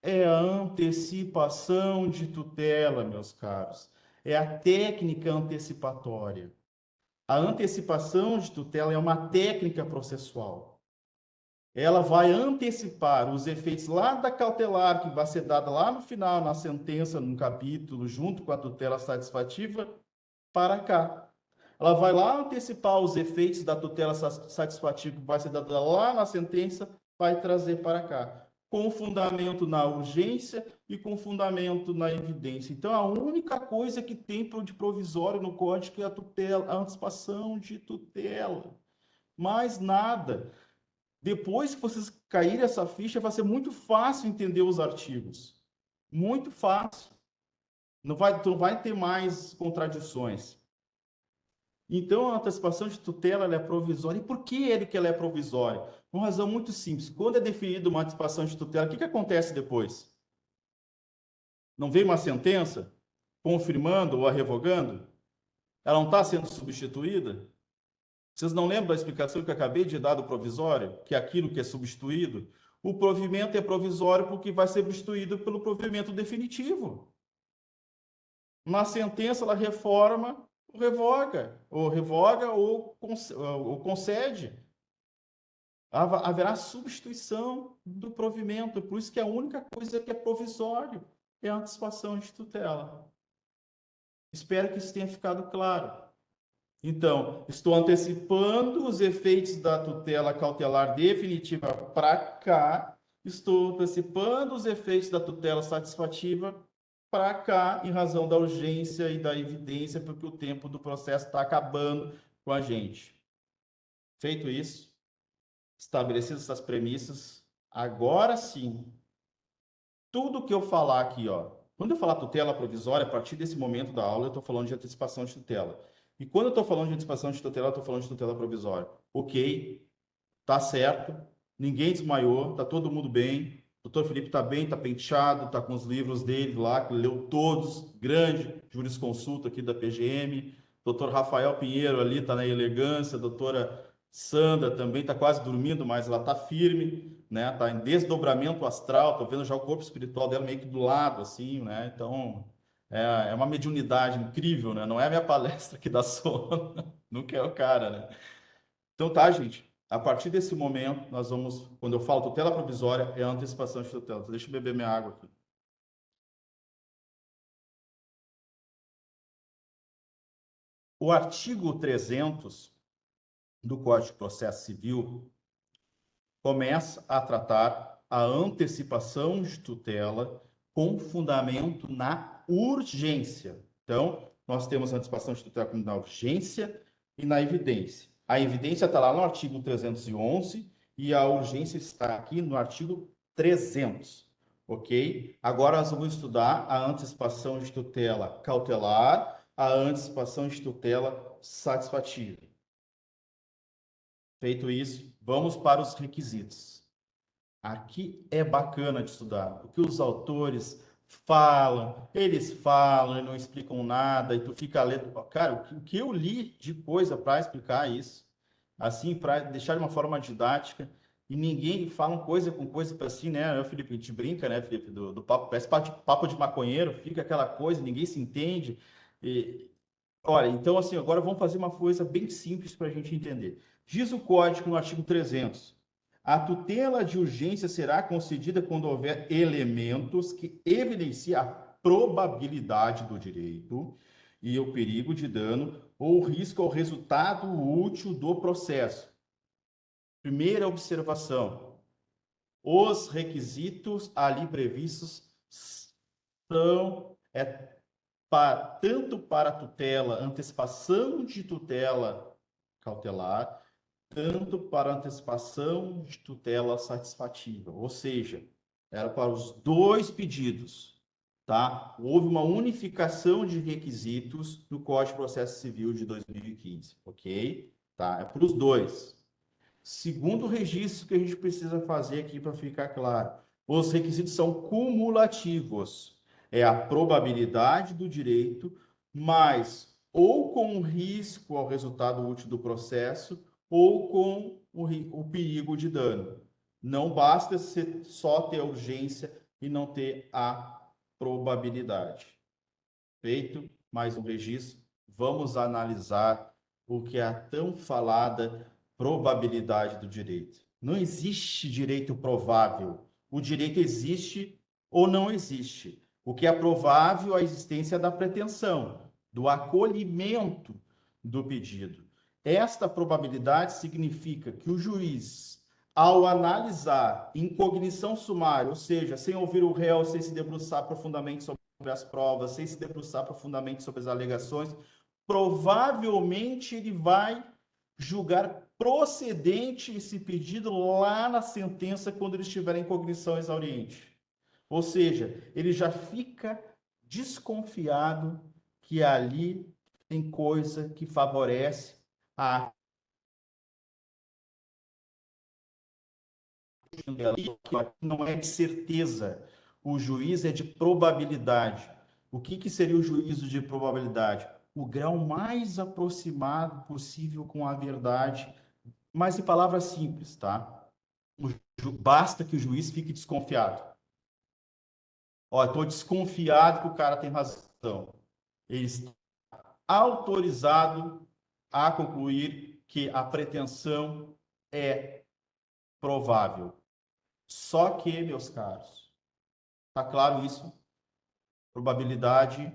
É a antecipação de tutela, meus caros. É a técnica antecipatória. A antecipação de tutela é uma técnica processual. Ela vai antecipar os efeitos lá da cautelar, que vai ser dada lá no final, na sentença, no capítulo, junto com a tutela satisfativa, para cá. Ela vai lá antecipar os efeitos da tutela satisfativa, que vai ser dada lá na sentença, vai trazer para cá, com fundamento na urgência e com fundamento na evidência. Então, a única coisa que tem de provisório no Código é a tutela, a antecipação de tutela. Mais nada. Depois que vocês caírem essa ficha, vai ser muito fácil entender os artigos. Muito fácil. Não vai ter mais contradições. Então, a antecipação de tutela ela é provisória. E por que ela é provisória? Por uma razão muito simples. Quando é definida uma antecipação de tutela, o que acontece depois? Não vem uma sentença confirmando ou revogando? Ela não está sendo substituída? Vocês não lembram da explicação que eu acabei de dar do provisório? Que é aquilo que é substituído? O provimento é provisório porque vai ser substituído pelo provimento definitivo. Na sentença, ela reforma ou revoga ou concede. Haverá substituição do provimento, por isso que a única coisa que é provisório é a antecipação de tutela. Espero que isso tenha ficado claro. Então, estou antecipando os efeitos da tutela cautelar definitiva para cá, estou antecipando os efeitos da tutela satisfativa para cá, em razão da urgência e da evidência, porque o tempo do processo está acabando com a gente. Feito isso, estabelecidas essas premissas, agora sim, tudo que eu falar aqui, ó, quando eu falar tutela provisória, a partir desse momento da aula, eu estou falando de antecipação de tutela. E quando eu estou falando de antecipação de tutela, eu estou falando de tutela provisória. Ok, tá certo, ninguém desmaiou, tá todo mundo bem. O doutor Felipe está bem, está penteado, está com os livros dele lá, que leu todos, grande jurisconsulta aqui da PGM. Doutor Rafael Pinheiro ali está na elegância, doutora Sandra também está quase dormindo, mas ela está firme, né? Está em desdobramento astral, estou vendo já o corpo espiritual dela meio que do lado, assim, né? Então, é uma mediunidade incrível, né? Não é a minha palestra que dá sono, nunca é o cara, né? Então tá, gente. A partir desse momento, nós vamos, quando eu falo tutela provisória, é a antecipação de tutela. Deixa eu beber minha água aqui. O artigo 300 do Código de Processo Civil começa a tratar a antecipação de tutela com fundamento na urgência. Então, nós temos a antecipação de tutela na urgência e na evidência. A evidência está lá no artigo 311 e a urgência está aqui no artigo 300, ok? Agora nós vamos estudar a antecipação de tutela cautelar, a antecipação de tutela satisfativa. Feito isso, vamos para os requisitos. Aqui é bacana de estudar, o que os autores falam, eles falam e não explicam nada, e tu fica lendo. Cara, o que eu li de coisa para explicar isso, assim, para deixar de uma forma didática, e ninguém fala coisa com coisa para assim, né, Felipe? A gente brinca, né, Felipe, do papo, parece papo de maconheiro, fica aquela coisa, ninguém se entende. Olha, então, assim, agora vamos fazer uma coisa bem simples para a gente entender. Diz o código no artigo 300. A tutela de urgência será concedida quando houver elementos que evidenciem a probabilidade do direito e o perigo de dano ou risco ao resultado útil do processo. Primeira observação: os requisitos ali previstos são tanto para a tutela, antecipação de tutela cautelar, tanto para antecipação de tutela satisfativa, ou seja, era para os dois pedidos, tá? Houve uma unificação de requisitos no Código de Processo Civil de 2015, ok? Tá? É para os dois. Segundo registro que a gente precisa fazer aqui para ficar claro, os requisitos são cumulativos. É a probabilidade do direito, mais ou com risco ao resultado útil do processo, ou com o perigo de dano. Não basta só ter a urgência e não ter a probabilidade. Feito mais um registro, vamos analisar o que é a tão falada probabilidade do direito. Não existe direito provável. O direito existe ou não existe. O que é provável é a existência da pretensão, do acolhimento do pedido. Esta probabilidade significa que o juiz, ao analisar em cognição sumária, ou seja, sem ouvir o réu, sem se debruçar profundamente sobre as provas, sem se debruçar profundamente sobre as alegações, provavelmente ele vai julgar procedente esse pedido lá na sentença, quando ele estiver em cognição exauriente. Ou seja, ele já fica desconfiado que ali tem coisa que favorece a não é de certeza, o juiz é de probabilidade. O que seria o juízo de probabilidade? O grau mais aproximado possível com a verdade, mas em palavras simples, tá? Basta que o juiz fique desconfiado. Ó, estou desconfiado que o cara tem razão. Ele está autorizado a concluir que a pretensão é provável. Só que, meus caros, tá claro isso? Probabilidade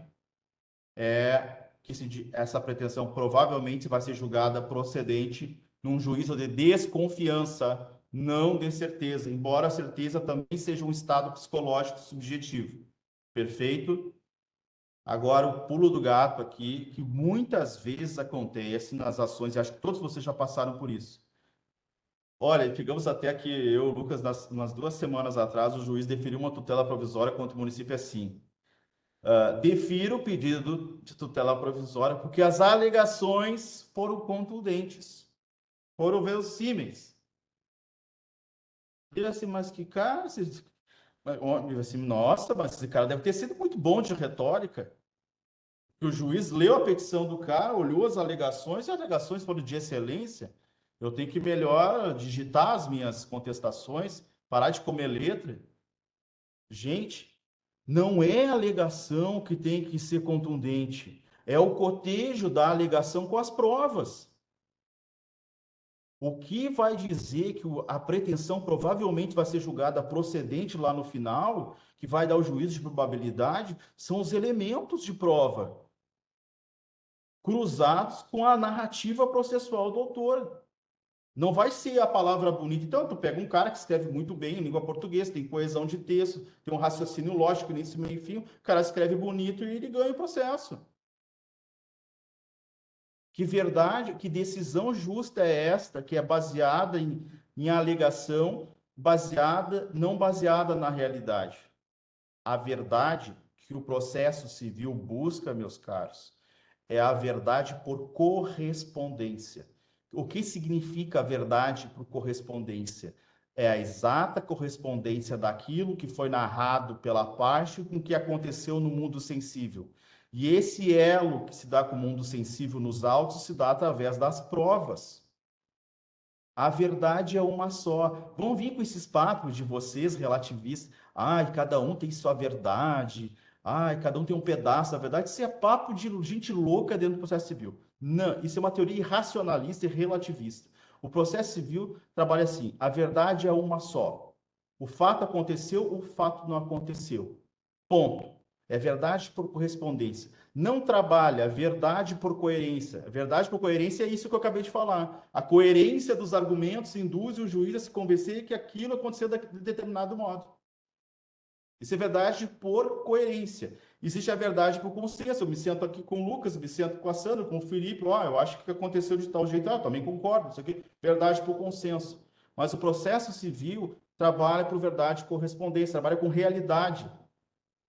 é que essa pretensão provavelmente vai ser julgada procedente num juízo de desconfiança, não de certeza, embora a certeza também seja um estado psicológico subjetivo. Perfeito? Agora, o pulo do gato aqui, que muitas vezes acontece nas ações, e acho que todos vocês já passaram por isso. Olha, chegamos até aqui, eu, Lucas, umas 2 semanas atrás, o juiz deferiu uma tutela provisória contra o município assim. Defiro o pedido de tutela provisória porque as alegações foram contundentes, foram verossímeis. Ele assim, mas que cara, assim, nossa, mas esse cara deve ter sido muito bom de retórica. O juiz leu a petição do cara, olhou as alegações, e as alegações foram de excelência. Eu tenho que melhor digitar as minhas contestações, parar de comer letra. Gente, não é a alegação que tem que ser contundente, é o cotejo da alegação com as provas. O que vai dizer que a pretensão provavelmente vai ser julgada procedente lá no final, que vai dar o juízo de probabilidade, são os elementos de prova cruzados com a narrativa processual do autor. Não vai ser a palavra bonita. Então, tu pega um cara que escreve muito bem em língua portuguesa, tem coesão de texto, tem um raciocínio lógico, início, meio e fim, o cara escreve bonito e ele ganha o processo. Que verdade, que decisão justa é esta, que é baseada em em alegação não baseada na realidade. A verdade que o processo civil busca, meus caros, é a verdade por correspondência. O que significa a verdade por correspondência? É a exata correspondência daquilo que foi narrado pela parte com o que aconteceu no mundo sensível. E esse elo que se dá com o mundo sensível nos autos se dá através das provas. A verdade é uma só. Vão vir com esses papos de vocês relativistas. Ai, cada um tem sua verdade. Ai, cada um tem um pedaço da verdade. Isso é papo de gente louca dentro do processo civil. Não, isso é uma teoria irracionalista e relativista. O processo civil trabalha assim: a verdade é uma só. O fato aconteceu, o fato não aconteceu. Ponto. É verdade por correspondência. Não trabalha a verdade por coerência. A verdade por coerência é isso que eu acabei de falar. A coerência dos argumentos induz o juiz a se convencer que aquilo aconteceu de determinado modo. Isso é verdade por coerência. Existe a verdade por consenso. Eu me sento aqui com o Lucas, me sento com a Sandra, com o Felipe. Eu acho que aconteceu de tal jeito. Também concordo. Isso aqui, verdade por consenso. Mas o processo civil trabalha por verdade por correspondência, trabalha com realidade.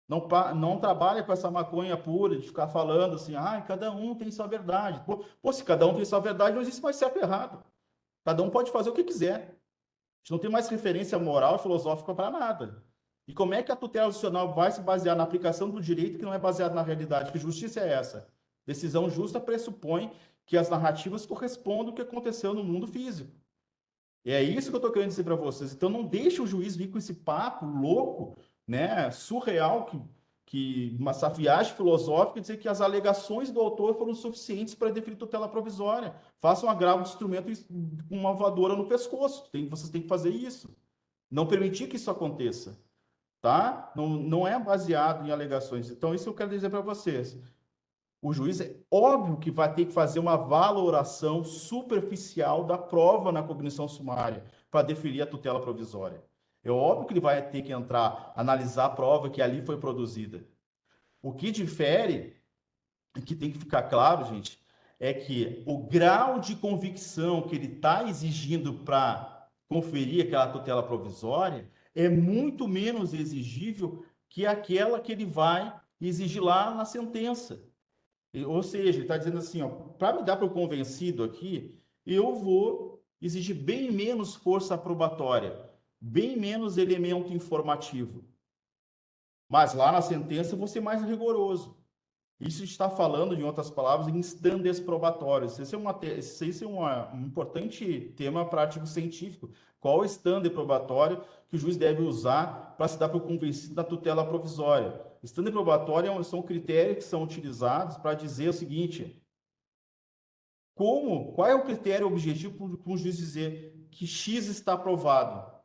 Não trabalha com essa maconha pura de ficar falando assim, cada um tem sua verdade. Se cada um tem sua verdade, não existe mais certo e errado. Cada um pode fazer o que quiser. A gente não tem mais referência moral e filosófica para nada. E como é que a tutela judicial vai se basear na aplicação do direito que não é baseado na realidade? Que justiça é essa? Decisão justa pressupõe que as narrativas correspondam ao que aconteceu no mundo físico. E é isso que eu estou querendo dizer para vocês. Então não deixe o juiz vir com esse papo louco, né, surreal, que essa viagem filosófica, dizer que as alegações do autor foram suficientes para definir tutela provisória. Faça um agravo de instrumento com uma voadora no pescoço. Vocês têm que fazer isso. Não permitir que isso aconteça. Tá? Não é baseado em alegações. Então, isso eu quero dizer para vocês. O juiz é óbvio que vai ter que fazer uma valoração superficial da prova na cognição sumária para definir a tutela provisória. É óbvio que ele vai ter que entrar, analisar a prova que ali foi produzida. O que difere, e que tem que ficar claro, gente, é que o grau de convicção que ele está exigindo para conferir aquela tutela provisória é muito menos exigível que aquela que ele vai exigir lá na sentença. Ou seja, ele está dizendo assim, para me dar para o convencido aqui, eu vou exigir bem menos força probatória, bem menos elemento informativo. Mas lá na sentença eu vou ser mais rigoroso. Isso está falando, em outras palavras, em estándares probatórios. Esse é um importante tema para artigo científico. Qual o estândar probatório que o juiz deve usar para se dar para o convencido da tutela provisória? Estândar probatório são critérios que são utilizados para dizer o seguinte: qual é o critério objetivo para o juiz dizer que X está aprovado?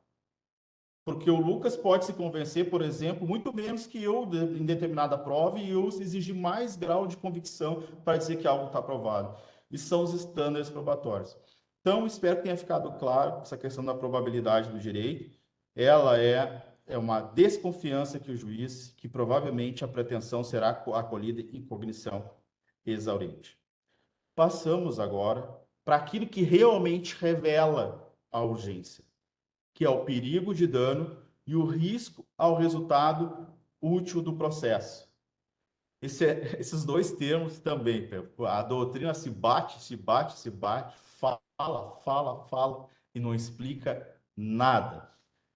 Porque o Lucas pode se convencer, por exemplo, muito menos que eu em determinada prova e eu exigir mais grau de convicção para dizer que algo está aprovado. Isso são os estándares probatórios. Então, espero que tenha ficado claro essa questão da probabilidade do direito. Ela é uma desconfiança que o juiz, que provavelmente a pretensão será acolhida em cognição exauriente. Passamos agora para aquilo que realmente revela a urgência, que é o perigo de dano e o risco ao resultado útil do processo. Esses dois termos também, a doutrina se bate, fala e não explica nada.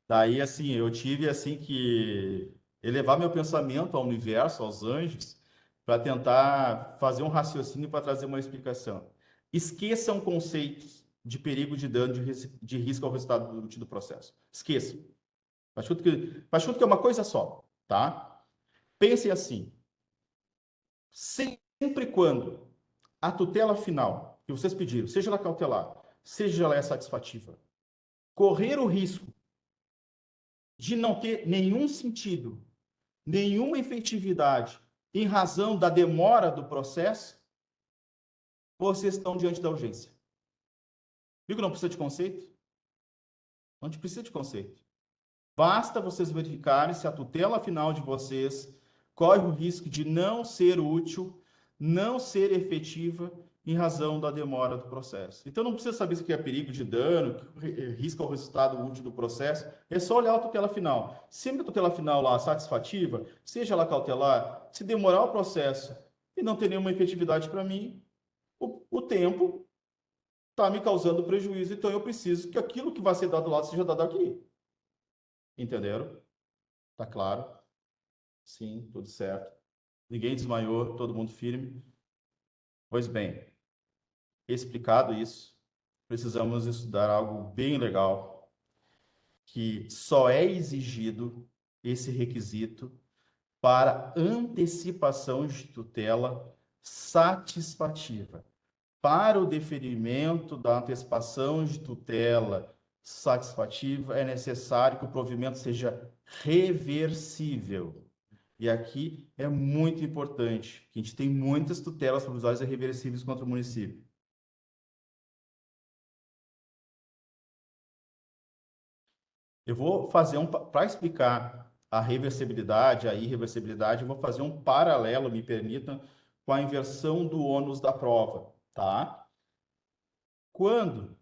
Daí, assim, eu tive assim que elevar meu pensamento ao universo, aos anjos, para tentar fazer um raciocínio para trazer uma explicação. Esqueçam conceitos de perigo de dano, de risco ao resultado útil do processo. Esqueçam. Faz tudo que é uma coisa só, tá? Pensem assim. Sempre quando a tutela final que vocês pediram, seja ela cautelar, seja ela satisfativa, correr o risco de não ter nenhum sentido, nenhuma efetividade em razão da demora do processo, vocês estão diante da urgência. Viu que não precisa de conceito? Não precisa de conceito. Basta vocês verificarem se a tutela final de vocês corre o risco de não ser útil, não ser efetiva em razão da demora do processo. Então, não precisa saber se que é perigo de dano, que risca o resultado útil do processo, é só olhar a tutela final. Sempre a tutela final lá satisfativa, seja ela cautelar, se demorar o processo e não ter nenhuma efetividade para mim, o tempo está me causando prejuízo, então eu preciso que aquilo que vai ser dado lá seja dado aqui. Entenderam? Tá claro? Sim, tudo certo. Ninguém desmaiou, todo mundo firme. Pois bem, explicado isso, precisamos estudar algo bem legal, que só é exigido esse requisito para antecipação de tutela satisfativa. Para o deferimento da antecipação de tutela satisfativa, é necessário que o provimento seja reversível. E aqui é muito importante, que a gente tem muitas tutelas provisórias irreversíveis contra o município. Eu vou fazer para explicar a reversibilidade, a irreversibilidade, eu vou fazer um paralelo, me permitam, com a inversão do ônus da prova, tá? Quando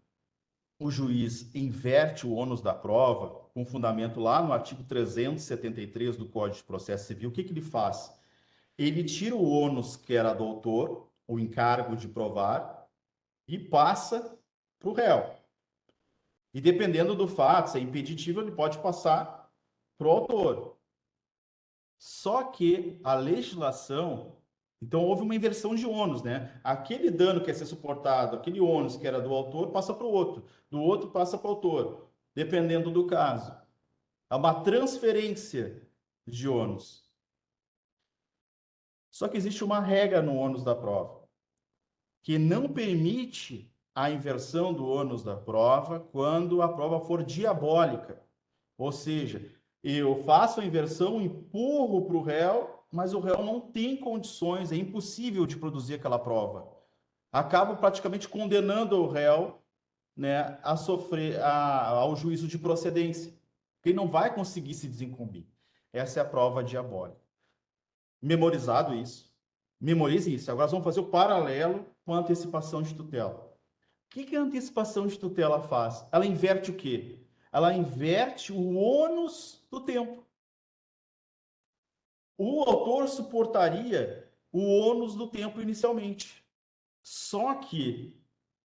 o juiz inverte o ônus da prova, com fundamento lá no artigo 373 do Código de Processo Civil, o que ele faz? Ele tira o ônus que era do autor, o encargo de provar, e passa para o réu. E dependendo do fato, se é impeditivo, ele pode passar para o autor. Só que a legislação, então houve uma inversão de ônus, né? Aquele dano que ia ser suportado, aquele ônus que era do autor, passa para o outro. Do outro passa para o autor, dependendo do caso. Há uma transferência de ônus. Só que existe uma regra no ônus da prova, que não permite a inversão do ônus da prova quando a prova for diabólica. Ou seja, eu faço a inversão, empurro para o réu, mas o réu não tem condições, é impossível de produzir aquela prova. Acabo praticamente condenando o réu, né, a sofrer ao juízo de procedência, porque ele não vai conseguir se desincumbir. Essa é a prova diabólica. Memorizado isso, memorize isso. Agora vamos fazer o paralelo com a antecipação de tutela. O que a antecipação de tutela faz? Ela inverte o quê? Ela inverte o ônus do tempo. O autor suportaria o ônus do tempo inicialmente. Só que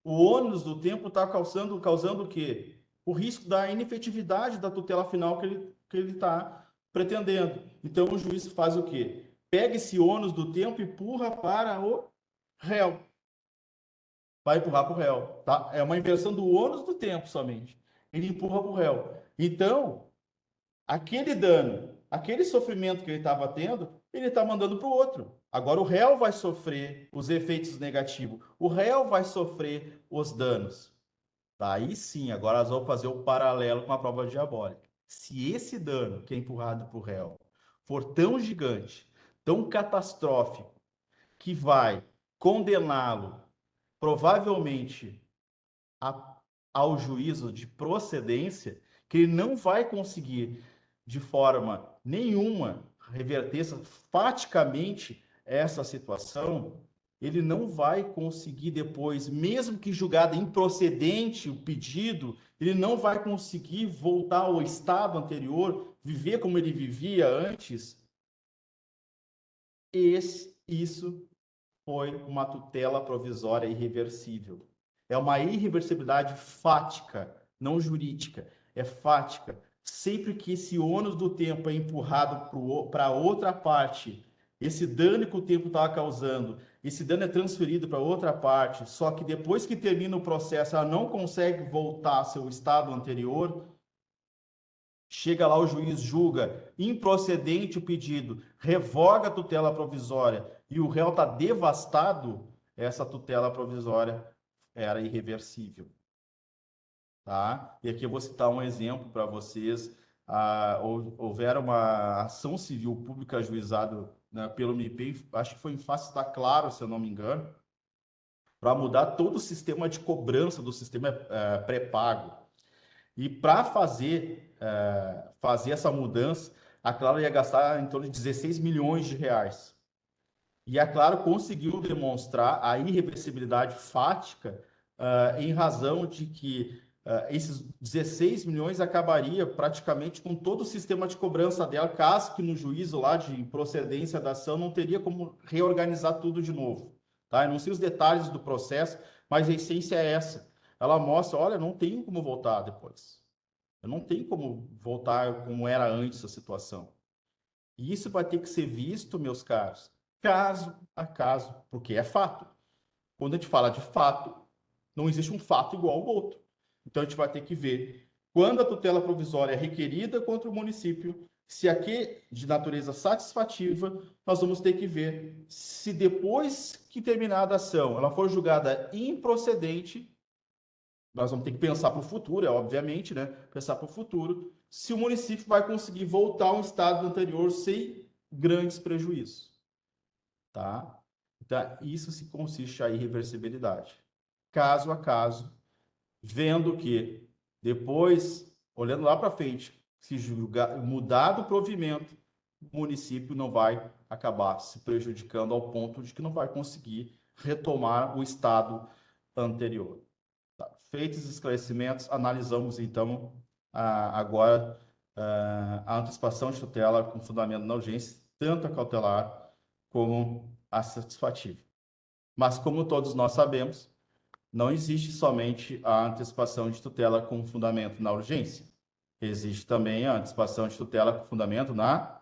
o ônus do tempo está causando o quê? O risco da inefetividade da tutela final que ele está pretendendo. Então, o juiz faz o quê? Pega esse ônus do tempo e empurra para o réu. Vai empurrar para o réu. Tá? É uma inversão do ônus do tempo somente. Ele empurra para o réu. Então, aquele dano, aquele sofrimento que ele estava tendo, ele está mandando para o outro. Agora o réu vai sofrer os efeitos negativos. O réu vai sofrer os danos. Daí sim, agora nós vamos fazer o paralelo com a prova diabólica. Se esse dano que é empurrado para o réu for tão gigante, tão catastrófico, que vai condená-lo provavelmente ao juízo de procedência, que ele não vai conseguir de forma nenhuma reverter faticamente essa situação, ele não vai conseguir depois, mesmo que julgado improcedente o pedido, ele não vai conseguir voltar ao estado anterior, viver como ele vivia antes. Isso foi uma tutela provisória irreversível. É uma irreversibilidade fática, não jurídica, é fática. Sempre que esse ônus do tempo é empurrado para outra parte, esse dano que o tempo estava causando, esse dano é transferido para outra parte, só que depois que termina o processo, ela não consegue voltar ao seu estado anterior, chega lá o juiz, julga improcedente o pedido, revoga a tutela provisória e o réu está devastado, essa tutela provisória era irreversível. Tá? E aqui eu vou citar um exemplo para vocês. Houver uma ação civil pública ajuizada, né, pelo MIPEM, acho que foi em face da Claro, se eu não me engano, para mudar todo o sistema de cobrança do sistema pré-pago. E para fazer essa mudança, a Claro ia gastar em torno de 16 milhões de reais. E a Claro conseguiu demonstrar a irreversibilidade fática em razão de que esses 16 milhões acabaria praticamente com todo o sistema de cobrança dela, caso que no juízo lá de improcedência da ação não teria como reorganizar tudo de novo. Tá? Eu não sei os detalhes do processo, mas a essência é essa. Ela mostra, olha, não tem como voltar depois. Eu não tenho como voltar como era antes a situação. E isso vai ter que ser visto, meus caros, caso a caso, porque é fato. Quando a gente fala de fato, não existe um fato igual ao outro. Então, a gente vai ter que ver quando a tutela provisória é requerida contra o município, se aqui de natureza satisfativa, nós vamos ter que ver se depois que terminada a ação, ela for julgada improcedente, nós vamos ter que pensar para o futuro, obviamente, né? Pensar para o futuro, se o município vai conseguir voltar ao estado anterior sem grandes prejuízos, tá? Então, isso se consiste a irreversibilidade. Caso a caso, vendo que depois, olhando lá para frente, se julgar, mudar do provimento, o município não vai acabar se prejudicando ao ponto de que não vai conseguir retomar o estado anterior. Tá. Feitos os esclarecimentos, analisamos então agora a antecipação de tutela com fundamento na urgência, tanto a cautelar como a satisfativa. Mas como todos nós sabemos, não existe somente a antecipação de tutela com fundamento na urgência. Existe também a antecipação de tutela com fundamento na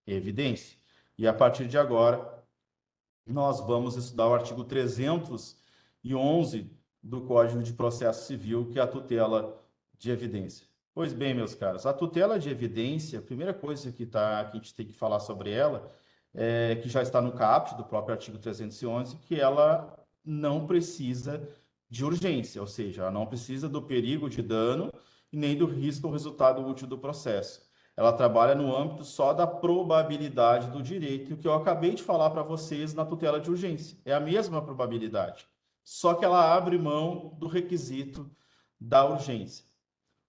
evidência. E a partir de agora, nós vamos estudar o artigo 311 do Código de Processo Civil, que é a tutela de evidência. Pois bem, meus caros, a tutela de evidência, a primeira coisa que a gente tem que falar sobre ela, que já está no caput do próprio artigo 311, que ela não precisa de urgência, ou seja, ela não precisa do perigo de dano e nem do risco ou resultado útil do processo. Ela trabalha no âmbito só da probabilidade do direito, e o que eu acabei de falar para vocês na tutela de urgência. É a mesma probabilidade, só que ela abre mão do requisito da urgência.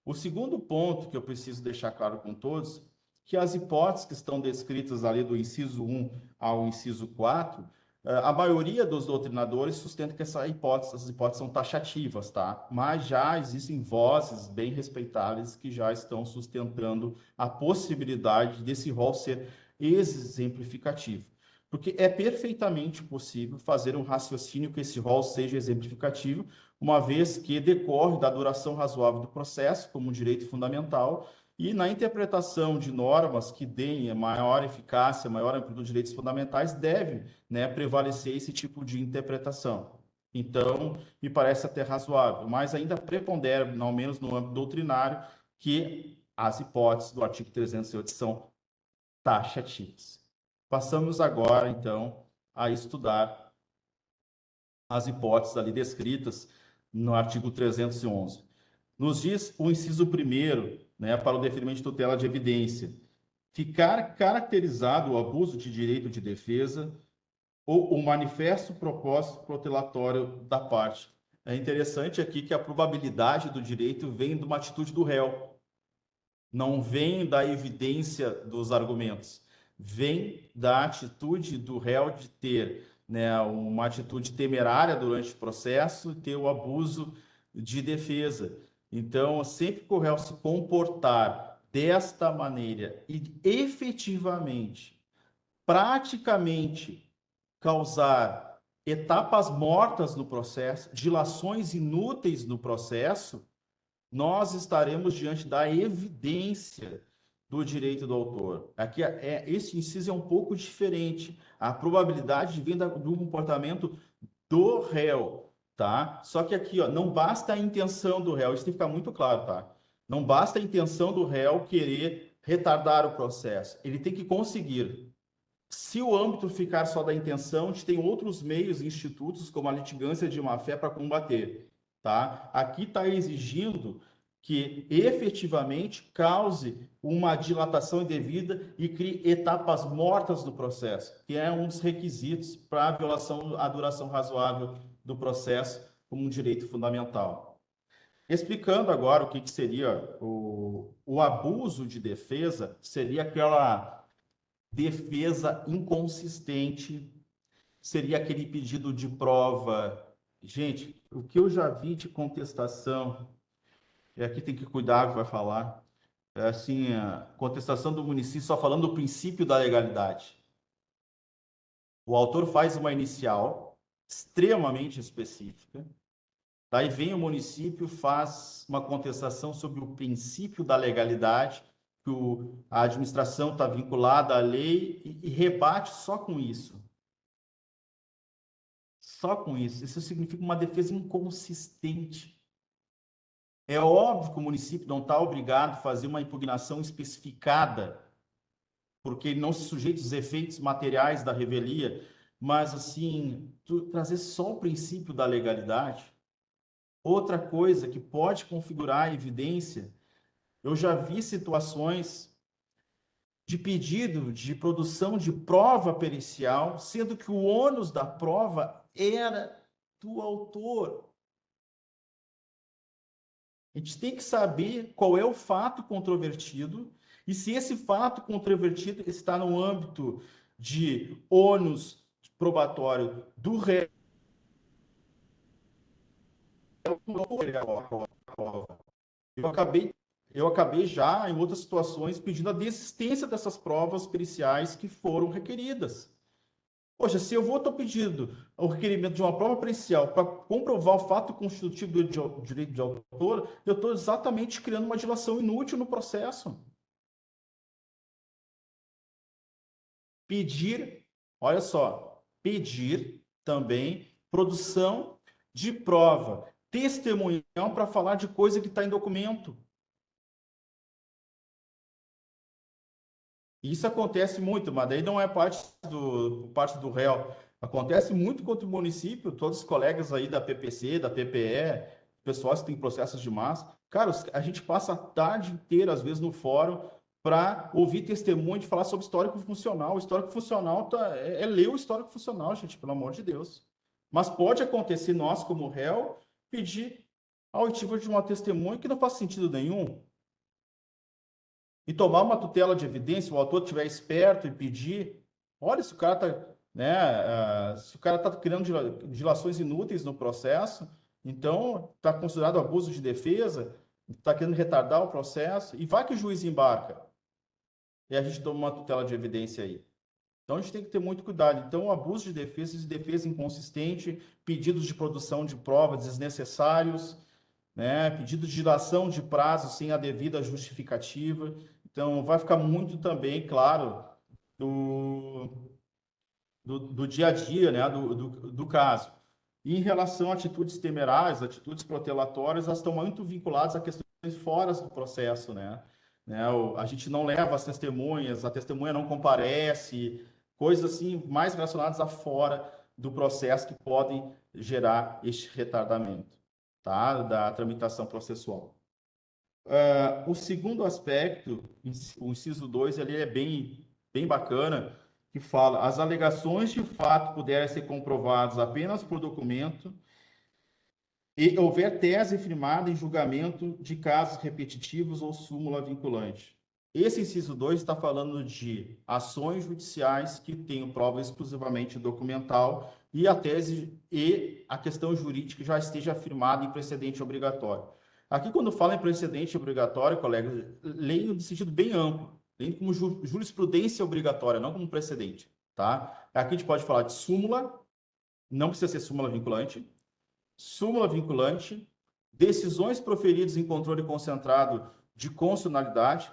O segundo ponto que eu preciso deixar claro com todos, que as hipóteses que estão descritas ali do inciso 1 ao inciso 4, a maioria dos doutrinadores sustenta que essas hipóteses são taxativas, tá? Mas já existem vozes bem respeitáveis que já estão sustentando a possibilidade desse rol ser exemplificativo. Porque é perfeitamente possível fazer um raciocínio que esse rol seja exemplificativo, uma vez que decorre da duração razoável do processo, como um direito fundamental, e na interpretação de normas que deem maior eficácia, maior amplitude de direitos fundamentais, deve, né, prevalecer esse tipo de interpretação. Então, me parece até razoável, mas ainda prepondera, ao menos no âmbito doutrinário, que as hipóteses do artigo 308 são taxativas. Passamos agora, então, a estudar as hipóteses ali descritas no artigo 311. Nos diz o inciso 1º, né, para o deferimento de tutela de evidência, ficar caracterizado o abuso de direito de defesa ou o manifesto propósito protelatório da parte. É interessante aqui que a probabilidade do direito vem de uma atitude do réu, não vem da evidência dos argumentos, vem da atitude do réu de ter, né, uma atitude temerária durante o processo e ter o abuso de defesa. Então, sempre que o réu se comportar desta maneira e efetivamente, praticamente, causar etapas mortas no processo, dilações inúteis no processo, nós estaremos diante da evidência do direito do autor. Aqui esse inciso é um pouco diferente. A probabilidade vem do comportamento do réu, tá? Só que aqui, ó, não basta a intenção do réu, isso tem que ficar muito claro, tá? Não basta a intenção do réu querer retardar o processo, ele tem que conseguir. Se o âmbito ficar só da intenção, a gente tem outros meios e institutos, como a litigância de má-fé, para combater, tá? Aqui está exigindo que efetivamente cause uma dilatação indevida e crie etapas mortas do processo, que é um dos requisitos para a violação à duração razoável do processo como um direito fundamental. Explicando agora o que seria o abuso de defesa, seria aquela defesa inconsistente seria aquele pedido de prova. Gente, o que eu já vi de contestação, e aqui tem que cuidar que vai falar, é assim, a contestação do município só falando do princípio da legalidade. O autor faz uma inicial extremamente específica, daí vem o município, faz uma contestação sobre o princípio da legalidade, que a administração está vinculada à lei e rebate só com isso. Só com isso. Isso significa uma defesa inconsistente. É óbvio que o município não está obrigado a fazer uma impugnação especificada, porque ele não se sujeita aos efeitos materiais da revelia, mas, assim, trazer só o princípio da legalidade. Outra coisa que pode configurar a evidência, eu já vi situações de pedido de produção de prova pericial, sendo que o ônus da prova era do autor. A gente tem que saber qual é o fato controvertido e se esse fato controvertido está no âmbito de ônus probatório do réu. Eu acabei já, em outras situações, pedindo a desistência dessas provas periciais que foram requeridas. Poxa, se eu estou pedindo o requerimento de uma prova pericial para comprovar o fato constitutivo do direito de autor, eu estou exatamente criando uma dilação inútil no processo. Pedir, olha só, pedir também produção de prova testemunhal para falar de coisa que está em documento. Isso acontece muito, mas daí não é parte do réu. Acontece muito contra o município, todos os colegas aí da PPC, da PPE, pessoal que tem processos de massa. Cara, a gente passa a tarde inteira, às vezes, no fórum, para ouvir testemunho de falar sobre histórico funcional. O histórico funcional é ler o histórico funcional, gente, pelo amor de Deus. Mas pode acontecer, nós, como réu, pedir a oitiva de uma testemunha que não faz sentido nenhum. E tomar uma tutela de evidência, o autor estiver esperto e pedir, olha, se o cara está, né, se o cara está criando dilações inúteis no processo, então está considerado abuso de defesa, está querendo retardar o processo, e vai que o juiz embarca. E a gente toma uma tutela de evidência aí. Então a gente tem que ter muito cuidado. Então, abuso de defesa inconsistente, pedidos de produção de provas desnecessários, né, pedido de dilação de prazo sem a devida justificativa. Então, vai ficar muito também, claro, do dia a dia, né, do caso. E em relação a atitudes temerárias, atitudes protelatórias, elas estão muito vinculadas a questões fora do processo, né? A gente não leva as testemunhas, a testemunha não comparece, coisas assim mais relacionadas a fora do processo que podem gerar este retardamento, tá? Da tramitação processual. O segundo aspecto, o inciso 2, ele é bem bacana, que fala: as alegações de fato puderem ser comprovadas apenas por documento e houver tese firmada em julgamento de casos repetitivos ou súmula vinculante. Esse inciso 2 está falando de ações judiciais que tenham prova exclusivamente documental e a tese e a questão jurídica já esteja firmada em precedente obrigatório. Aqui, quando fala em precedente obrigatório, colegas, leio no sentido bem amplo, leio como jurisprudência obrigatória, não como precedente, tá? Aqui a gente pode falar de súmula, não precisa ser súmula vinculante, decisões proferidas em controle concentrado de constitucionalidade,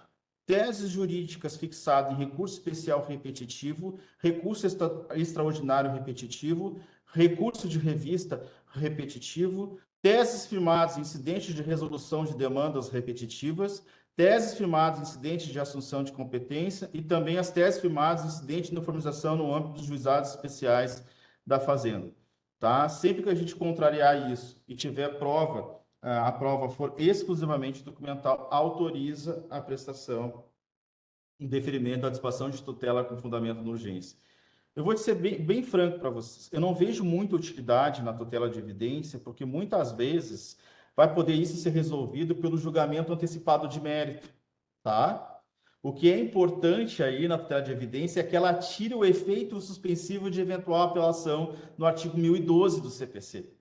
teses jurídicas fixadas em recurso especial repetitivo, recurso extraordinário repetitivo, recurso de revista repetitivo, teses firmadas em incidentes de resolução de demandas repetitivas, teses firmadas em incidentes de assunção de competência e também as teses firmadas em incidente de uniformização no âmbito dos juizados especiais da Fazenda. Tá? Sempre que a gente contrariar isso e tiver prova, a prova for exclusivamente documental, autoriza a prestação em deferimento da disposição de tutela com fundamento na urgência. Eu vou ser bem franco para vocês. Eu não vejo muita utilidade na tutela de evidência, porque muitas vezes vai poder isso ser resolvido pelo julgamento antecipado de mérito, tá? O que é importante aí na tutela de evidência é que ela tire o efeito suspensivo de eventual apelação no artigo 1012 do CPC.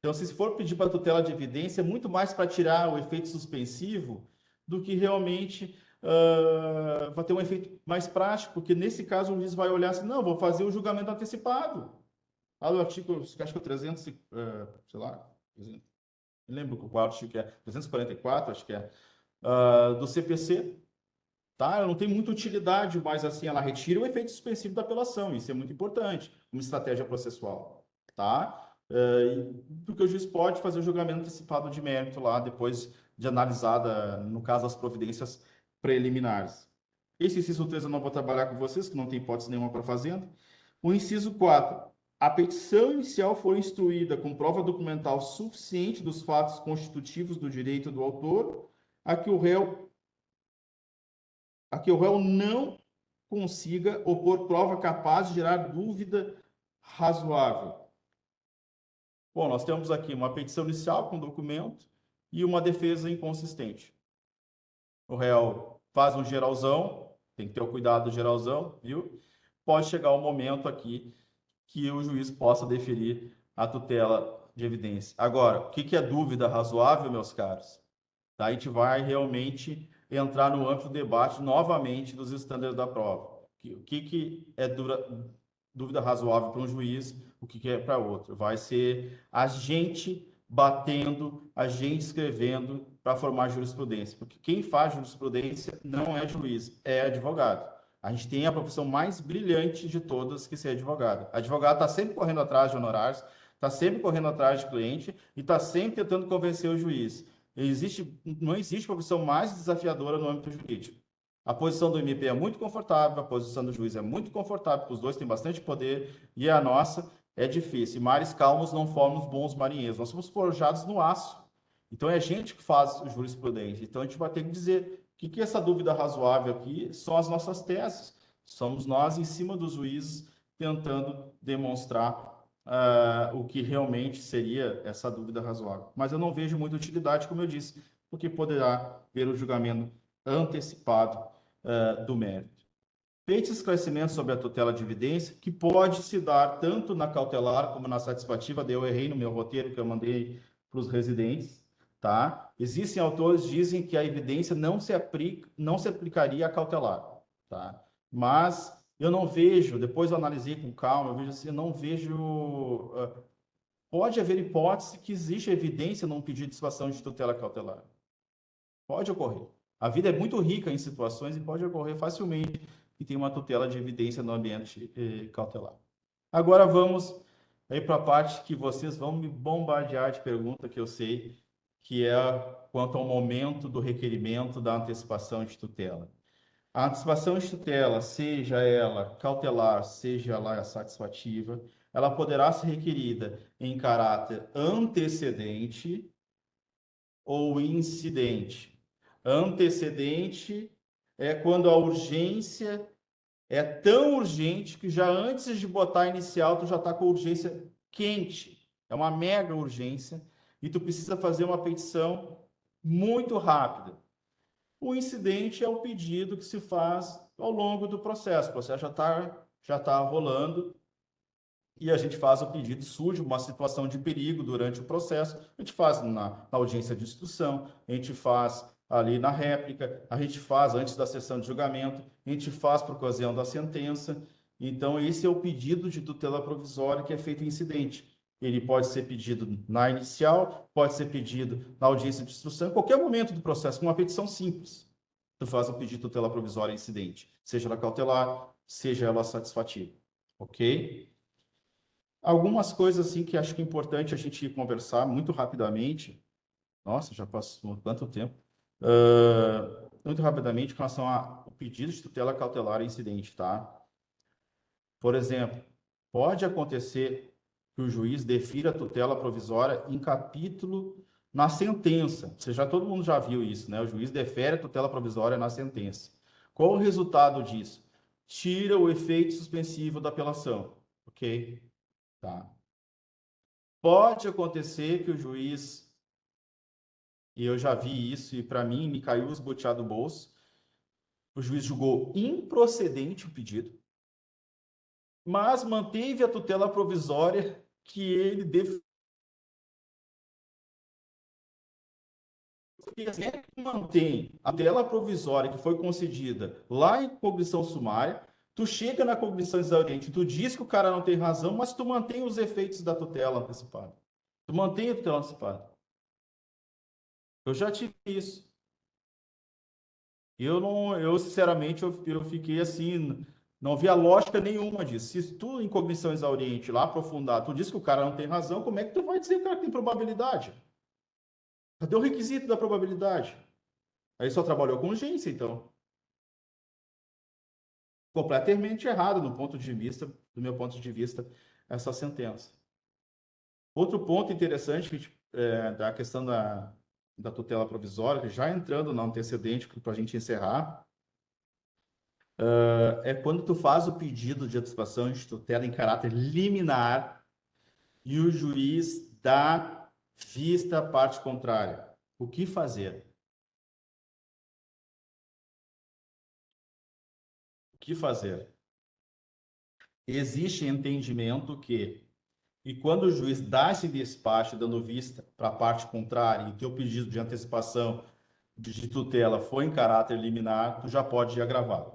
Então, se for pedir para tutela de evidência, é muito mais para tirar o efeito suspensivo do que realmente vai ter um efeito mais prático, porque nesse caso o juiz vai olhar assim, não, vou fazer o julgamento antecipado. Lá do artigo, acho que é 300, sei lá, não lembro qual artigo que é, 344, acho que é, do CPC, tá? Ela não tem muita utilidade, mas assim, ela retira o efeito suspensivo da apelação, isso é muito importante, uma estratégia processual, tá? Porque o juiz pode fazer o julgamento antecipado de mérito lá, depois de analisada, no caso, as providências preliminares. Esse inciso 3 eu não vou trabalhar com vocês, que não tem hipótese nenhuma para fazenda. O inciso 4, a petição inicial for instruída com prova documental suficiente dos fatos constitutivos do direito do autor, a que o réu não consiga opor prova capaz de gerar dúvida razoável. Bom, nós temos aqui uma petição inicial com documento e uma defesa inconsistente. O réu faz um geralzão, tem que ter o cuidado do geralzão, viu? Pode chegar o momento aqui que o juiz possa deferir a tutela de evidência. Agora, o que é dúvida razoável, meus caros? Tá? A gente vai realmente entrar no amplo debate novamente dos estándares da prova. O que é dúvida razoável para um juiz, o que é para outro? Vai ser a gente batendo, a gente escrevendo para formar jurisprudência, porque quem faz jurisprudência não é juiz, é advogado. A gente tem a profissão mais brilhante de todas, que é ser advogado. Advogado está sempre correndo atrás de honorários, está sempre correndo atrás de cliente e está sempre tentando convencer o juiz. Não existe profissão mais desafiadora no âmbito jurídico. A posição do MP é muito confortável, a posição do juiz é muito confortável, porque os dois têm bastante poder, e a nossa é difícil. E mares calmos não formam bons marinheiros. Nós somos forjados no aço. Então é a gente que faz o jurisprudência. Então a gente vai ter que dizer o que é essa dúvida razoável aqui são as nossas teses. Somos nós em cima dos juízes tentando demonstrar o que realmente seria essa dúvida razoável. Mas eu não vejo muita utilidade, como eu disse, porque poderá ver o julgamento antecipado do mérito. Feito esclarecimento sobre a tutela de evidência, que pode se dar tanto na cautelar como na satisfativa, daí eu errei no meu roteiro que eu mandei para os residentes, tá? Existem autores que dizem que a evidência não se aplicaria à cautelar, tá? Mas eu não vejo, depois eu analisei com calma, eu vejo assim, eu não vejo... pode haver hipótese que existe evidência num pedido de situação de tutela cautelar. Pode ocorrer. A vida é muito rica em situações e pode ocorrer facilmente que tem uma tutela de evidência no ambiente cautelar. Agora vamos aí para a parte que vocês vão me bombardear de pergunta, que eu sei, que é quanto ao momento do requerimento da antecipação de tutela. A antecipação de tutela, seja ela cautelar, seja ela satisfativa, ela poderá ser requerida em caráter antecedente ou incidente. Antecedente é quando a urgência é tão urgente que já antes de botar a inicial, tu já está com a urgência quente. É uma mega urgência e tu precisa fazer uma petição muito rápida. O incidente é o pedido que se faz ao longo do processo. O processo já tá rolando e a gente faz o pedido, surge uma situação de perigo durante o processo, a gente faz na audiência de instrução, a gente faz ali na réplica, a gente faz antes da sessão de julgamento, a gente faz por ocasião da sentença. Então, esse é o pedido de tutela provisória que é feito em incidente. Ele pode ser pedido na inicial, pode ser pedido na audiência de instrução, em qualquer momento do processo, com uma petição simples. Tu faz o pedido de tutela provisória em incidente, seja ela cautelar, seja ela satisfativa. Ok? Algumas coisas assim que acho que é importante a gente conversar muito rapidamente. Nossa, já passou tanto tempo. Muito rapidamente com relação ao pedido de tutela cautelar em incidente, tá? Por exemplo, pode acontecer que o juiz defira a tutela provisória em capítulo na sentença. Todo mundo já viu isso, né? O juiz defere a tutela provisória na sentença. Qual o resultado disso? Tira o efeito suspensivo da apelação, ok? Tá. Pode acontecer que o juiz, e eu já vi isso, e para mim me caiu os boteados do bolso, o juiz julgou improcedente o pedido, mas manteve a tutela provisória que ele mantém a tutela provisória que foi concedida lá em cognição sumária, tu chega na cognição exauriente, tu diz que o cara não tem razão, mas tu mantém os efeitos da tutela antecipada. Tu mantém a tutela antecipada. Eu já tive isso. Eu sinceramente, eu fiquei assim, não via lógica nenhuma disso. Se tu, em cognição exauriente, lá aprofundar, tu diz que o cara não tem razão, como é que tu vai dizer que o cara tem probabilidade? Cadê o requisito da probabilidade? Aí só trabalhou com urgência, então. Completamente errado do meu ponto de vista, essa sentença. Outro ponto interessante da questão da tutela provisória, já entrando no antecedente para a gente encerrar, é quando tu faz o pedido de antecipação de tutela em caráter liminar e o juiz dá vista à parte contrária. O que fazer? O que fazer? Existe entendimento que, e quando o juiz dá esse despacho dando vista para a parte contrária e o teu pedido de antecipação de tutela foi em caráter liminar, tu já pode ir agravado.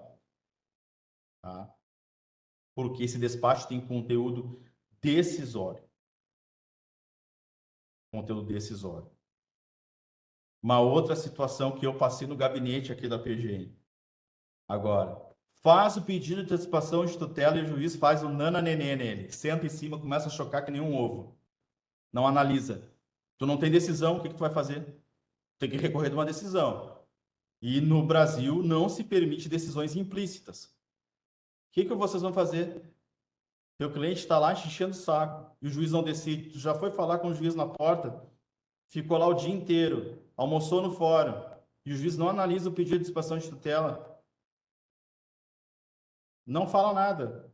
Tá? Porque esse despacho tem conteúdo decisório. Conteúdo decisório. Uma outra situação que eu passei no gabinete aqui da PGN. Agora, faz o pedido de antecipação de tutela e o juiz faz o nananenê nele. Senta em cima, começa a chocar que nem um ovo. Não analisa. Tu não tem decisão, o que tu vai fazer? Tem que recorrer de uma decisão. E no Brasil não se permite decisões implícitas. O que vocês vão fazer? Teu cliente está lá enchendo o saco e o juiz não decide. Tu já foi falar com o juiz na porta, ficou lá o dia inteiro, almoçou no fórum e o juiz não analisa o pedido de antecipação de tutela. Não fala nada.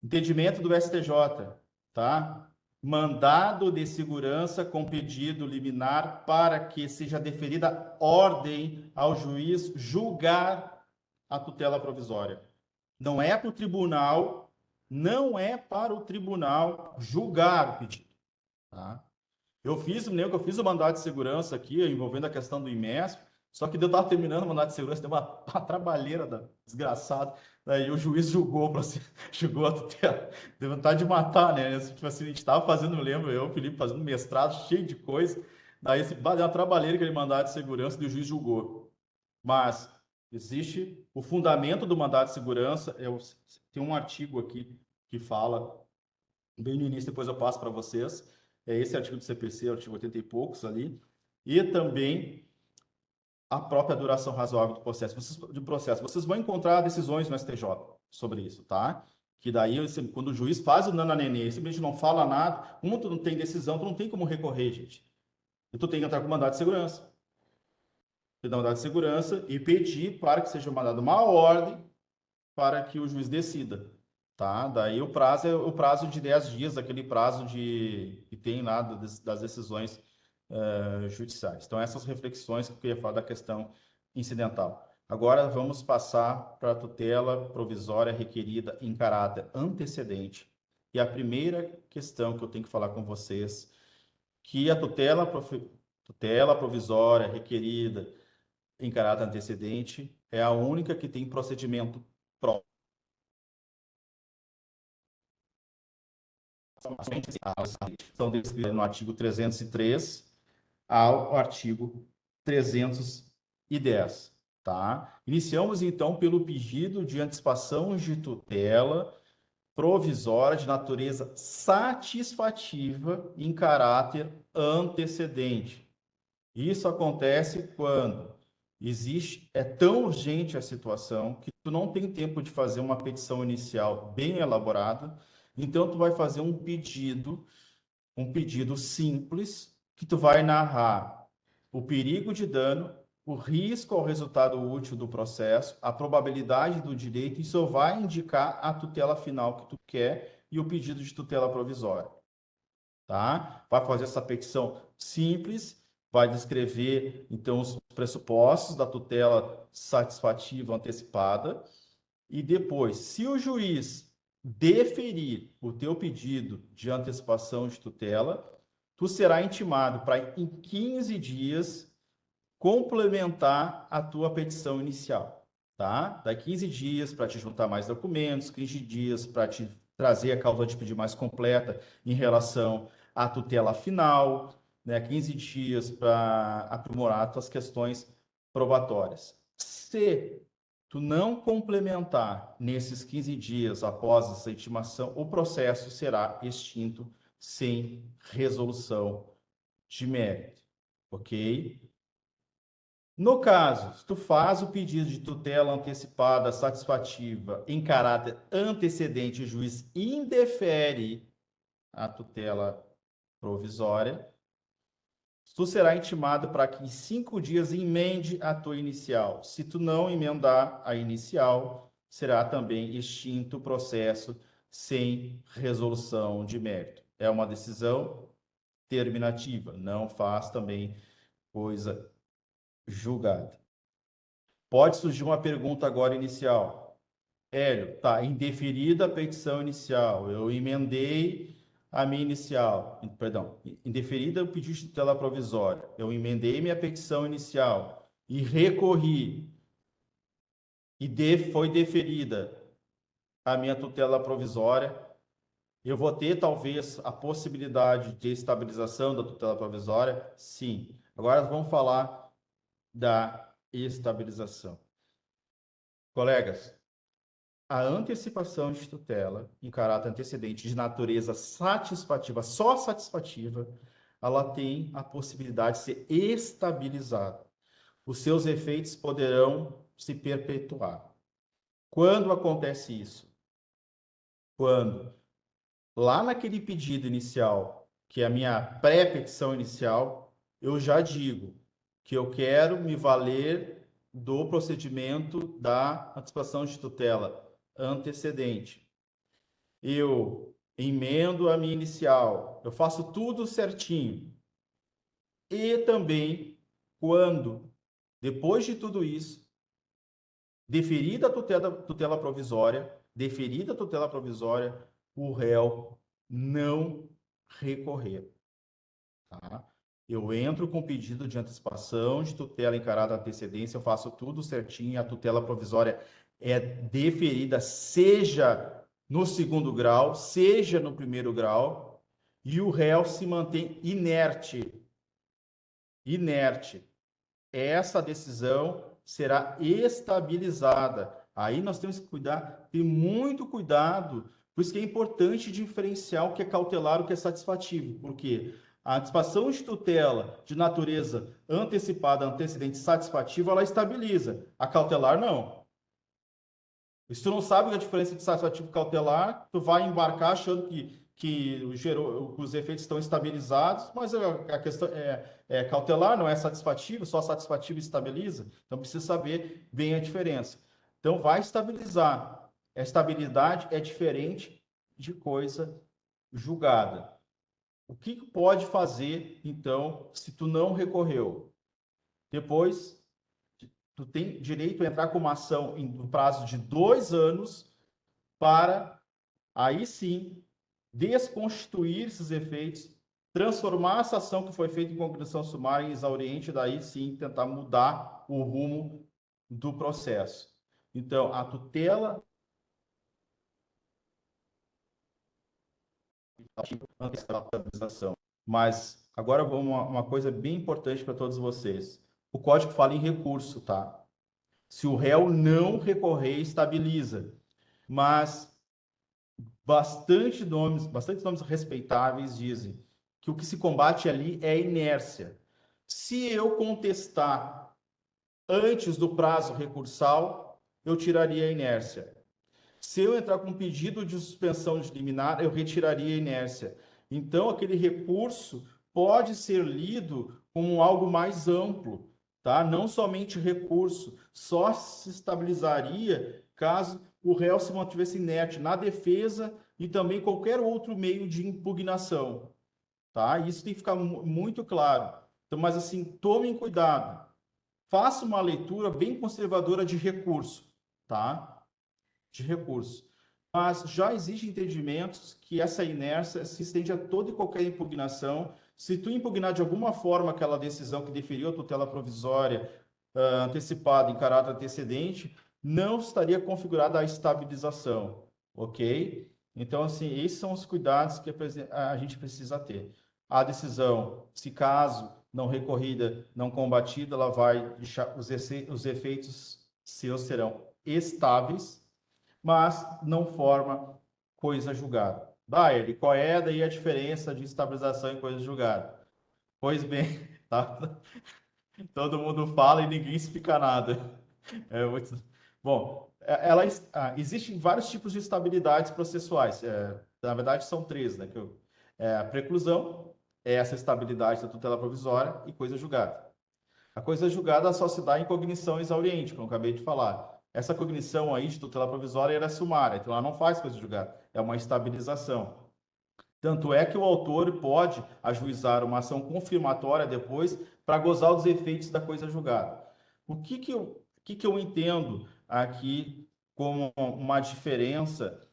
Entendimento do STJ, tá? Mandado de segurança com pedido liminar para que seja deferida ordem ao juiz julgar a tutela provisória. Não é para o tribunal, não é para o tribunal julgar o pedido. Tá? Eu fiz o mandado de segurança aqui, envolvendo a questão do IMESP, só que eu estava terminando o mandado de segurança, deu uma trabalheira desgraçada. Daí o juiz julgou a tutela. Deu vontade de matar, né? Tipo assim, a gente estava fazendo, lembro, eu, o Felipe, fazendo mestrado, cheio de coisa. Daí deu uma trabalheira aquele mandado de segurança e o juiz julgou. Mas existe o fundamento do mandado de segurança, tem um artigo aqui que fala, bem no início, depois eu passo para vocês, é esse artigo do CPC, artigo 80 e poucos ali, e também a própria duração razoável do processo. Vocês vão encontrar decisões no STJ sobre isso, tá? Que daí, quando o juiz faz o nananenê, simplesmente não fala nada, como tu não tem decisão, tu não tem como recorrer, gente. E tu tem que entrar com mandado de segurança. Mandado de segurança e pedir para que seja mandada uma ordem para que o juiz decida, tá? Daí o prazo é o prazo de 10 dias, aquele prazo que tem lá das decisões judiciais. Então, essas reflexões que eu queria falar da questão incidental. Agora, vamos passar para a tutela provisória requerida em caráter antecedente. E a primeira questão que eu tenho que falar com vocês, que a tutela provisória requerida em caráter antecedente é a única que tem procedimento próprio. São descritas no artigo 303 ao artigo 310, tá? Iniciamos, então, pelo pedido de antecipação de tutela provisória de natureza satisfativa em caráter antecedente. Isso acontece quando é tão urgente a situação que tu não tem tempo de fazer uma petição inicial bem elaborada, então tu vai fazer um pedido simples, que tu vai narrar o perigo de dano, o risco ao resultado útil do processo, a probabilidade do direito, e só vai indicar a tutela final que tu quer e o pedido de tutela provisória. Tá? Vai fazer essa petição simples, vai descrever, então, os pressupostos da tutela satisfativa antecipada. E depois, se o juiz deferir o teu pedido de antecipação de tutela, tu será intimado para, em 15 dias, complementar a tua petição inicial, tá? Dá 15 dias para te juntar mais documentos, 15 dias para te trazer a causa de pedido mais completa em relação à tutela final, né? 15 dias para aprimorar as tuas questões probatórias. Se tu não complementar nesses 15 dias após essa intimação, o processo será extinto sem resolução de mérito, ok? No caso, se tu faz o pedido de tutela antecipada satisfativa em caráter antecedente, o juiz indefere a tutela provisória, tu será intimado para que em 5 dias emende a tua inicial. Se tu não emendar a inicial, será também extinto o processo sem resolução de mérito. É uma decisão terminativa, não faz também coisa julgada. Pode surgir uma pergunta agora inicial. Hélio, tá indeferida a petição inicial, eu emendei a minha inicial, perdão, indeferida o pedido de tutela provisória, eu emendei minha petição inicial e recorri e foi deferida a minha tutela provisória, eu vou ter talvez a possibilidade de estabilização da tutela provisória? Sim. Agora vamos falar da estabilização. Colegas, a antecipação de tutela em caráter antecedente de natureza satisfativa, só satisfativa, ela tem a possibilidade de ser estabilizada. Os seus efeitos poderão se perpetuar. Quando acontece isso? Quando, lá naquele pedido inicial, que é a minha pré-petição inicial, eu já digo que eu quero me valer do procedimento da antecipação de tutela antecedente. Eu emendo a minha inicial, eu faço tudo certinho. E também, quando, depois de tudo isso, deferida a tutela provisória, o réu não recorrer. Tá? Eu entro com pedido de antecipação de tutela em caráter antecedência, eu faço tudo certinho, a tutela provisória é deferida, seja no segundo grau, seja no primeiro grau, e o réu se mantém inerte. Inerte. Essa decisão será estabilizada. Aí nós temos que cuidar, ter muito cuidado, por isso que é importante diferenciar o que é cautelar e o que é satisfativo. Por quê? A antecipação de tutela de natureza antecipada, antecedente satisfativa, ela estabiliza. A cautelar, não. E se tu não sabe a diferença de satisfativo e cautelar, tu vai embarcar achando que os efeitos estão estabilizados, mas a questão é cautelar, não é satisfativo, só satisfativo estabiliza. Então, precisa saber bem a diferença. Então, vai estabilizar. A estabilidade é diferente de coisa julgada. O que pode fazer, então, se tu não recorreu? Depois, tu tem direito a entrar com uma ação no prazo de 2 anos para, aí sim, desconstituir esses efeitos, transformar essa ação que foi feita em conclusão sumária em exauriente, daí sim tentar mudar o rumo do processo. Então, a tutela antecipação. Mas agora uma coisa bem importante para todos vocês. O código fala em recurso, tá? Se o réu não recorrer, estabiliza. Mas bastante nomes respeitáveis dizem que o que se combate ali é a inércia. Se eu contestar antes do prazo recursal, eu tiraria a inércia. Se eu entrar com um pedido de suspensão de liminar, eu retiraria a inércia. Então, aquele recurso pode ser lido como algo mais amplo, tá? Não somente recurso, só se estabilizaria caso o réu se mantivesse inerte na defesa e também qualquer outro meio de impugnação, tá? Isso tem que ficar muito claro. Então, mas assim, tomem cuidado. Faça uma leitura bem conservadora de recurso, tá? De recurso. Mas já existem entendimentos que essa inércia se estende a toda e qualquer impugnação. Se tu impugnar de alguma forma aquela decisão que deferiu a tutela provisória antecipada em caráter antecedente, não estaria configurada a estabilização, ok? Então, assim, esses são os cuidados que a gente precisa ter. A decisão, se caso não recorrida, não combatida, ela vai deixar os efeitos seus serão estáveis, mas não forma coisa julgada. Daí, qual é daí a diferença de estabilização e coisa julgada? Pois bem, tá? Todo mundo fala e ninguém explica nada. Muito... Bom, existem vários tipos de estabilidades processuais. Na verdade, são três, né? A preclusão, essa estabilidade da tutela provisória e coisa julgada. A coisa julgada só se dá em cognição exauriente, como eu acabei de falar. Essa cognição aí de tutela provisória era sumária, então ela não faz coisa julgada, é uma estabilização. Tanto é que o autor pode ajuizar uma ação confirmatória depois para gozar dos efeitos da coisa julgada. O que eu entendo aqui como uma diferença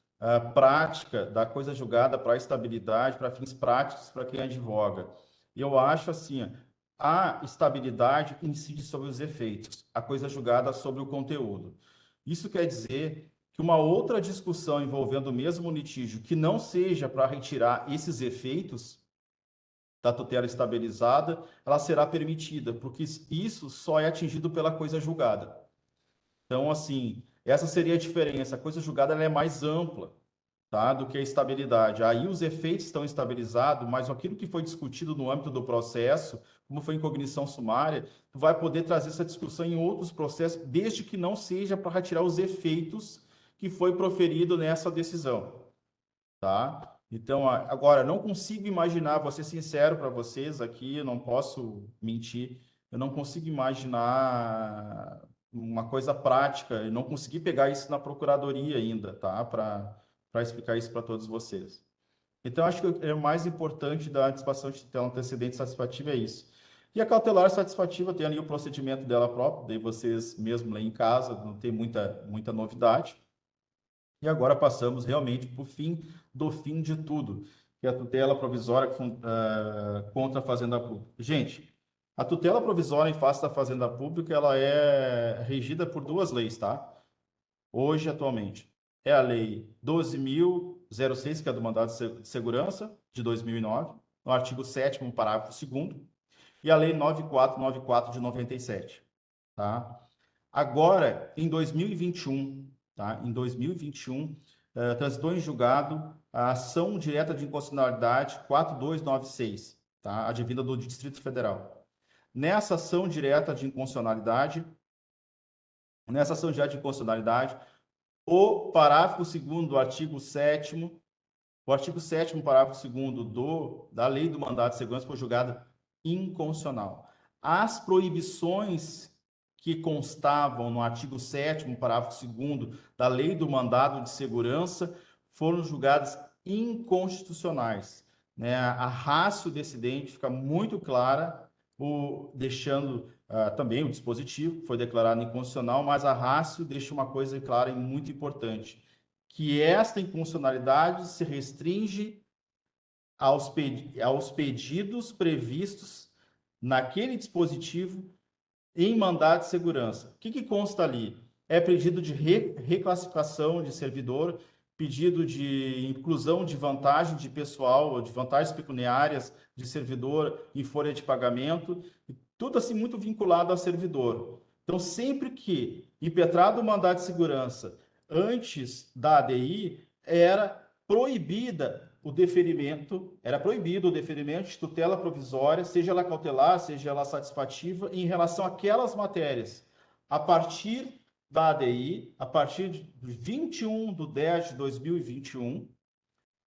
prática da coisa julgada para a estabilidade, para fins práticos, para quem advoga? Eu acho assim, a estabilidade incide sobre os efeitos, a coisa julgada sobre o conteúdo. Isso quer dizer que uma outra discussão envolvendo o mesmo litígio que não seja para retirar esses efeitos da tutela estabilizada, ela será permitida, porque isso só é atingido pela coisa julgada. Então, assim, essa seria a diferença. A coisa julgada ela é mais ampla, tá, do que a estabilidade. Aí os efeitos estão estabilizados, mas aquilo que foi discutido no âmbito do processo, como foi em cognição sumária, tu vai poder trazer essa discussão em outros processos, desde que não seja para retirar os efeitos que foi proferido nessa decisão, tá? Então, agora, não consigo imaginar, vou ser sincero para vocês aqui, eu não posso mentir, eu não consigo imaginar uma coisa prática, eu não consegui pegar isso na procuradoria ainda, tá? Para explicar isso para todos vocês. Então, acho que o mais importante da antecipação de tutela antecedente satisfativa é isso. E a cautelar satisfativa tem ali o procedimento dela própria, daí vocês mesmo leem em casa, não tem muita novidade. E agora passamos realmente para o fim do fim de tudo, que é a tutela provisória contra a Fazenda Pública. Gente, a tutela provisória em face da Fazenda Pública, ela é regida por duas leis, tá? Hoje, atualmente, é a Lei 12.006, que é do Mandado de Segurança, de 2009, no artigo 7º, parágrafo 2º, e a Lei 9494, de 97, tá? Agora, em 2021, tá? Em 2021, transitou em julgado a ação direta de inconstitucionalidade 4296, tá? Advinda do Distrito Federal. Nessa ação direta de inconstitucionalidade, o parágrafo 2º do artigo 7º, parágrafo 2º da Lei do Mandado de Segurança foi julgado inconstitucional. As proibições que constavam no artigo 7º, parágrafo 2º da Lei do Mandado de Segurança foram julgadas inconstitucionais, né? A ratio decidente fica muito clara, deixando também o dispositivo que foi declarado inconstitucional, mas a ratio deixa uma coisa clara e muito importante, que esta inconstitucionalidade se restringe aos pedidos previstos naquele dispositivo em mandado de segurança. O que consta ali? É pedido de reclassificação de servidor, pedido de inclusão de vantagem de pessoal, de vantagens pecuniárias de servidor em folha de pagamento, tudo assim muito vinculado ao servidor. Então, sempre que impetrado o mandado de segurança antes da ADI, era proibido o deferimento de tutela provisória, seja ela cautelar, seja ela satisfativa, em relação àquelas matérias. A partir da ADI, a partir de 21/10/2021,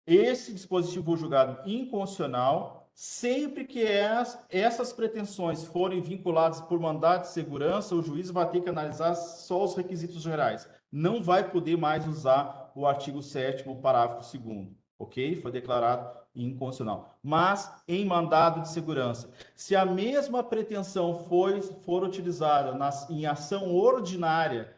esse dispositivo julgado inconstitucional, sempre que essas pretensões forem vinculadas por mandado de segurança, o juiz vai ter que analisar só os requisitos gerais. Não vai poder mais usar o artigo 7º, parágrafo 2º. Ok? Foi declarado inconstitucional, mas em mandado de segurança. Se a mesma pretensão for utilizada em ação ordinária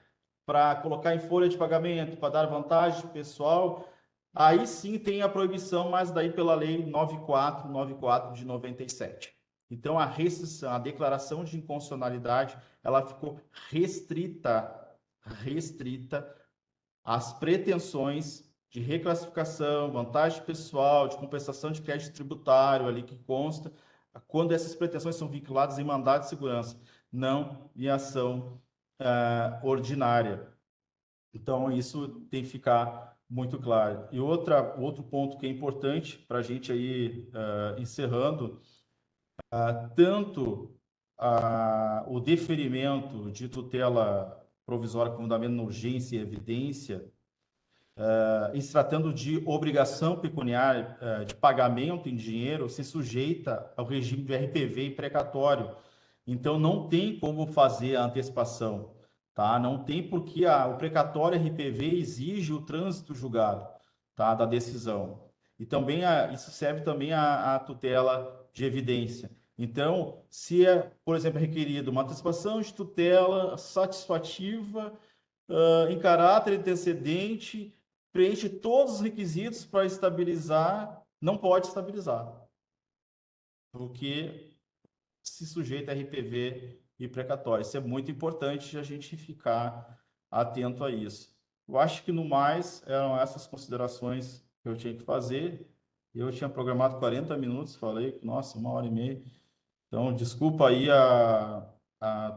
para colocar em folha de pagamento, para dar vantagem pessoal, aí sim tem a proibição, mas daí pela lei 9494 de 97. Então a restrição, a declaração de inconstitucionalidade, ela ficou restrita às pretensões de reclassificação, vantagem pessoal, de compensação de crédito tributário ali que consta, quando essas pretensões são vinculadas em mandado de segurança, não em ação ordinária. Então, isso tem que ficar muito claro. E outro ponto que é importante para a gente aí, encerrando, tanto o deferimento de tutela provisória com fundamento na urgência e evidência, em se tratando de obrigação pecuniária de pagamento em dinheiro, se sujeita ao regime do RPV e precatório. Então, não tem como fazer a antecipação, tá? Não tem porque o precatório RPV exige o trânsito julgado, tá? Da decisão. E também isso serve também à tutela de evidência. Então, se é, por exemplo, requerido uma antecipação de tutela satisfativa em caráter antecedente, preenche todos os requisitos para estabilizar, não pode estabilizar, porque se sujeita a RPV e precatório. Isso é muito importante a gente ficar atento a isso. Eu acho que, no mais, eram essas considerações que eu tinha que fazer. Eu tinha programado 40 minutos, falei, nossa, 1h30. Então, desculpa aí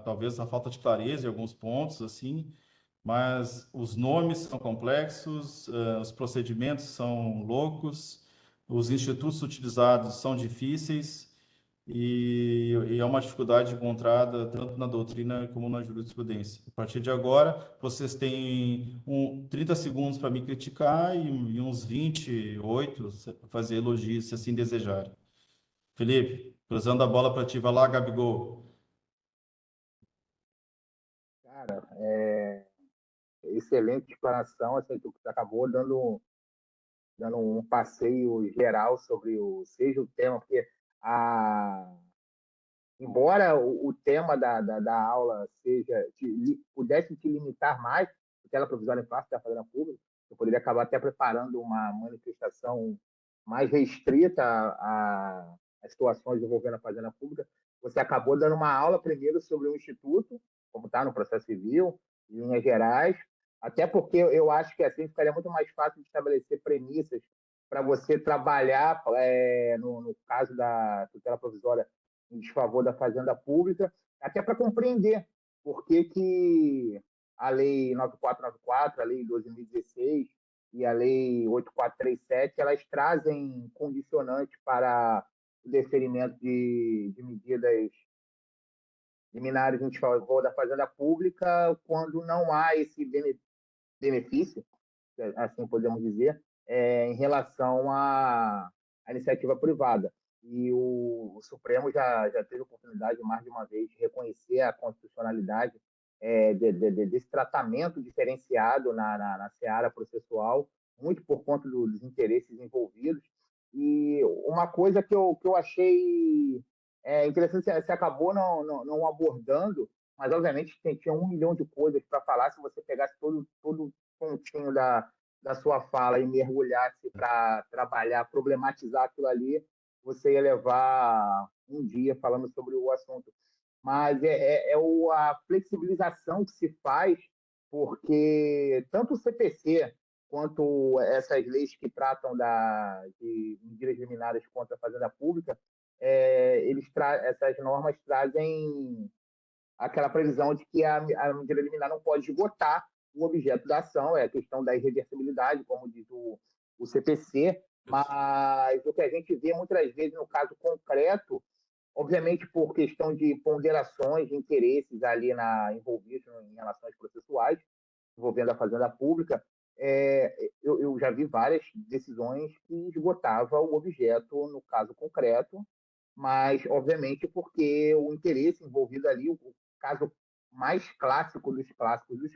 talvez a falta de clareza em alguns pontos, assim, mas os nomes são complexos, os procedimentos são loucos, os institutos utilizados são difíceis e é uma dificuldade encontrada tanto na doutrina como na jurisprudência. A partir de agora, vocês têm 30 segundos para me criticar e uns 28 para fazer elogios, se assim desejarem. Felipe, cruzando a bola para ti, vai lá, Gabigol. Cara, excelente explanação. Assim, tu acabou dando um passeio geral sobre seja o tema, porque embora o tema da aula pudesse te limitar mais, porque ela provisória em face da fazenda pública, eu poderia acabar até preparando uma manifestação mais restrita a situações envolvendo a fazenda pública. Você acabou dando uma aula primeiro sobre o Instituto, como está no processo civil, em linhas gerais, até porque eu acho que assim ficaria muito mais fácil de estabelecer premissas para você trabalhar, no caso da tutela provisória, em desfavor da fazenda pública, até para compreender por que a Lei 9494, a Lei 2016 e a Lei 8437, elas trazem condicionantes para o deferimento de medidas liminares em desfavor da fazenda pública, quando não há esse benefício, assim podemos dizer, em relação à iniciativa privada. E o Supremo já teve a oportunidade, mais de uma vez, de reconhecer a constitucionalidade desse tratamento diferenciado na seara processual, muito por conta dos interesses envolvidos. E uma coisa que eu achei interessante, você acabou não abordando, mas, obviamente, tinha 1 milhão de coisas para falar. Se você pegasse todo pontinho da sua fala e mergulhasse para trabalhar, problematizar aquilo ali, você ia levar um dia falando sobre o assunto. Mas a flexibilização que se faz, porque tanto o CPC quanto essas leis que tratam de medidas liminares contra a fazenda pública, essas normas trazem aquela previsão de que a medida liminar não pode esgotar o objeto da ação, é a questão da irreversibilidade, como diz o CPC, mas o que a gente vê muitas vezes no caso concreto, obviamente por questão de ponderações de interesses ali envolvidos em relações processuais, envolvendo a fazenda pública, eu já vi várias decisões que esgotavam o objeto no caso concreto, mas, obviamente, porque o interesse envolvido ali, o caso mais clássico dos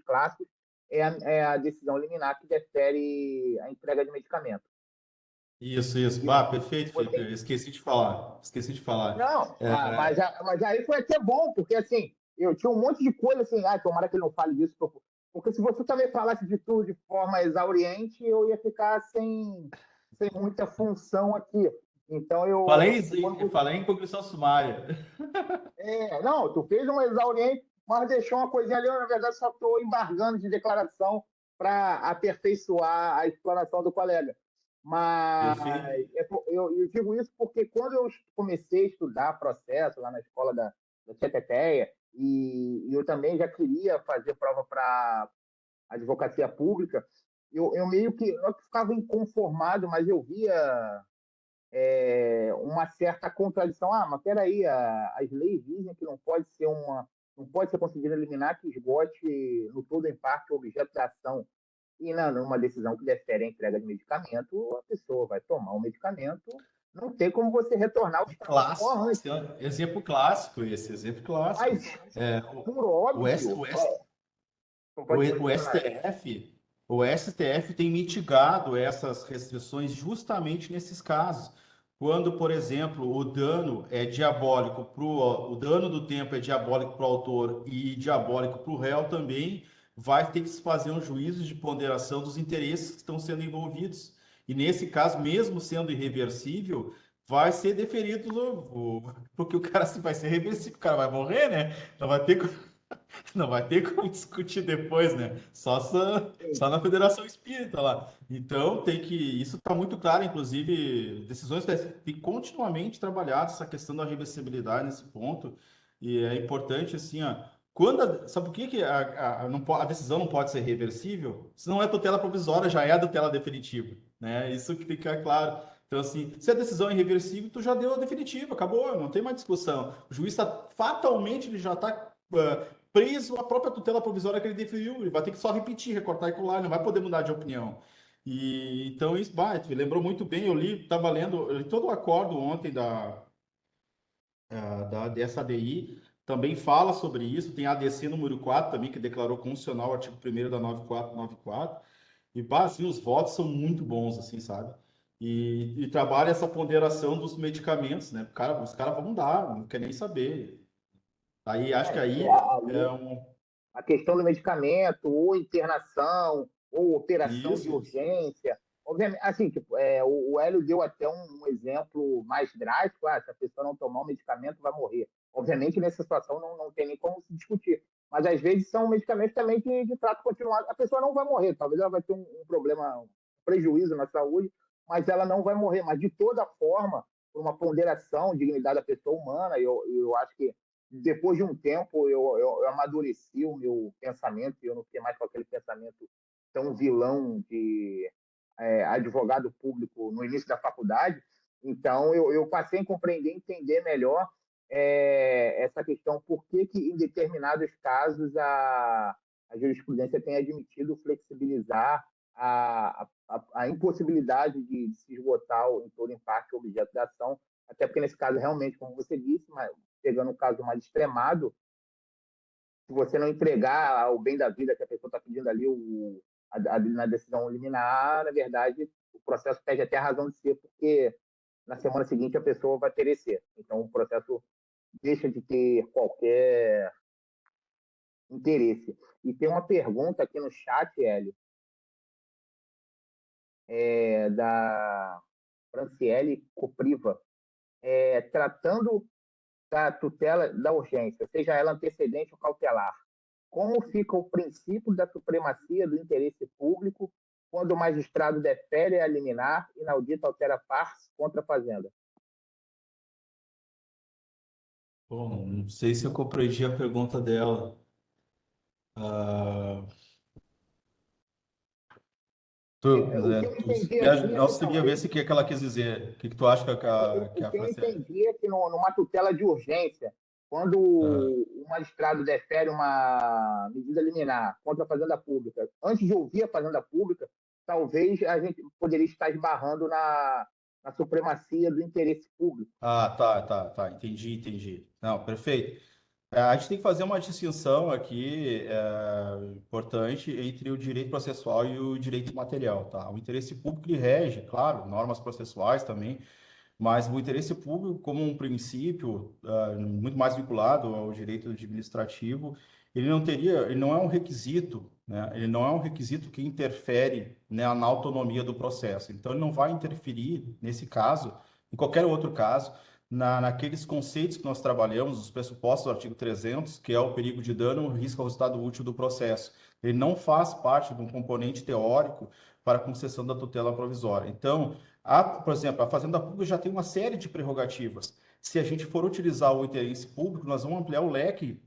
clássicos, é a decisão liminar que defere a entrega de medicamento. Isso. E Perfeito, Felipe. você Eu esqueci de falar. Esqueci de falar. Não, É, mas aí foi até bom, porque assim, eu tinha um monte de coisa assim, tomara que ele não fale disso, porque se você também falasse de tudo de forma exauriente, eu ia ficar sem muita função aqui. Então quando falei em conclusão sumária. não, tu fez uma exauriente, mas deixou uma coisinha ali, eu, na verdade só estou embargando de declaração para aperfeiçoar a explanação do colega. Mas Perfeito. eu digo isso porque quando eu comecei a estudar processo lá na escola da Tieteteia, e eu também já queria fazer prova para advocacia pública, eu meio que, não é que ficava inconformado, mas eu via uma certa contradição. Mas peraí, as leis dizem que não pode ser concedida liminar que esgote no todo ou em parte o objeto da ação. E numa decisão que defere a entrega de medicamento, a pessoa vai tomar o medicamento, não tem como você retornar ao status quo Clássico. antes. Esse é um exemplo clássico, esse exemplo clássico. Mas, É, por o, S, óbvio, o, S, pode o falar. STF, o STF tem mitigado essas restrições justamente nesses casos. Quando, por exemplo, o dano é diabólico o dano do tempo é diabólico para o autor e diabólico para o réu também, vai ter que se fazer um juízo de ponderação dos interesses que estão sendo envolvidos. E nesse caso, mesmo sendo irreversível, vai ser deferido, porque o cara se vai ser reversível, o cara vai morrer, né? Não vai ter não vai ter como discutir depois, né? Só na Federação Espírita lá. Então tem que. Isso está muito claro, inclusive, decisões tem continuamente trabalhado essa questão da reversibilidade nesse ponto. E é importante, assim, ó. Sabe por que, que a decisão não pode ser reversível? Se não é tutela provisória, já é a tutela definitiva, né? Isso que fica claro. Então, assim, se a decisão é irreversível, tu já deu a definitiva, acabou, não tem mais discussão. O juiz fatalmente, ele já está preso à própria tutela provisória que ele definiu. Ele vai ter que só repetir, recortar e colar, não vai poder mudar de opinião. E então isso, lembrou muito bem. Estava lendo, eu li todo o acordo ontem dessa ADI, também fala sobre isso. Tem a ADC número 4 também, que declarou constitucional o artigo 1º da 9494. E, assim, os votos são muito bons, assim, sabe? E trabalha essa ponderação dos medicamentos, né? Os caras vão dar, não quer nem saber. Aí, acho que aí é um. A questão do medicamento, ou internação, ou operação de Isso. urgência. Obviamente, assim, tipo, o Hélio deu até um exemplo mais drástico, se a pessoa não tomar o medicamento, vai morrer. Obviamente, nessa situação não tem nem como se discutir. Mas, às vezes, são medicamentos também de trato continuado. A pessoa não vai morrer, talvez ela vai ter um problema, um prejuízo na saúde, mas ela não vai morrer. Mas, de toda forma, por uma ponderação, dignidade da pessoa humana, eu acho que depois de um tempo eu amadureci o meu pensamento e eu não fiquei mais com aquele pensamento tão vilão de advogado público no início da faculdade. Então eu passei a compreender, entender melhor essa questão, por que em determinados casos a jurisprudência tem admitido flexibilizar a impossibilidade de se esgotar em todo em parte o objeto da ação, até porque nesse caso realmente, como você disse, mas pegando um caso mais extremado, se você não entregar o bem da vida que a pessoa está pedindo ali na decisão liminar, na verdade, o processo perde até a razão de ser, porque na semana seguinte a pessoa vai perecer. Então, o processo deixa de ter qualquer interesse. E tem uma pergunta aqui no chat, Hélio, da Franciele Copriva, tratando da tutela da urgência, seja ela antecedente ou cautelar. Como fica o princípio da supremacia do interesse público quando o magistrado defere a liminar e inaudita altera pars contra a fazenda? Bom, não sei se eu compreendi a pergunta dela. Ah, O que eu entendi eu aqui, conseguia ver se o que que ela quis dizer. O que que tu acha que o a que eu Franciele... entendi é que numa tutela de urgência, quando Ah, o magistrado defere uma medida liminar contra a fazenda pública, antes de ouvir a fazenda pública, talvez a gente poderia estar esbarrando na supremacia do interesse público. tá. Entendi. Não, perfeito. A gente tem que fazer uma distinção aqui importante entre o direito processual e o direito material, tá? O interesse público ele rege, claro, normas processuais também, mas o interesse público, como um princípio muito mais vinculado ao direito administrativo, ele não é um requisito, né? Ele não é um requisito que interfere, né, na autonomia do processo. Então, ele não vai interferir, nesse caso, em qualquer outro caso, naqueles conceitos que nós trabalhamos, os pressupostos do artigo 300, que é o perigo de dano, o risco ao resultado útil do processo. Ele não faz parte de um componente teórico para a concessão da tutela provisória. Então, por exemplo, a Fazenda Pública já tem uma série de prerrogativas. Se a gente for utilizar o interesse público, nós vamos ampliar o leque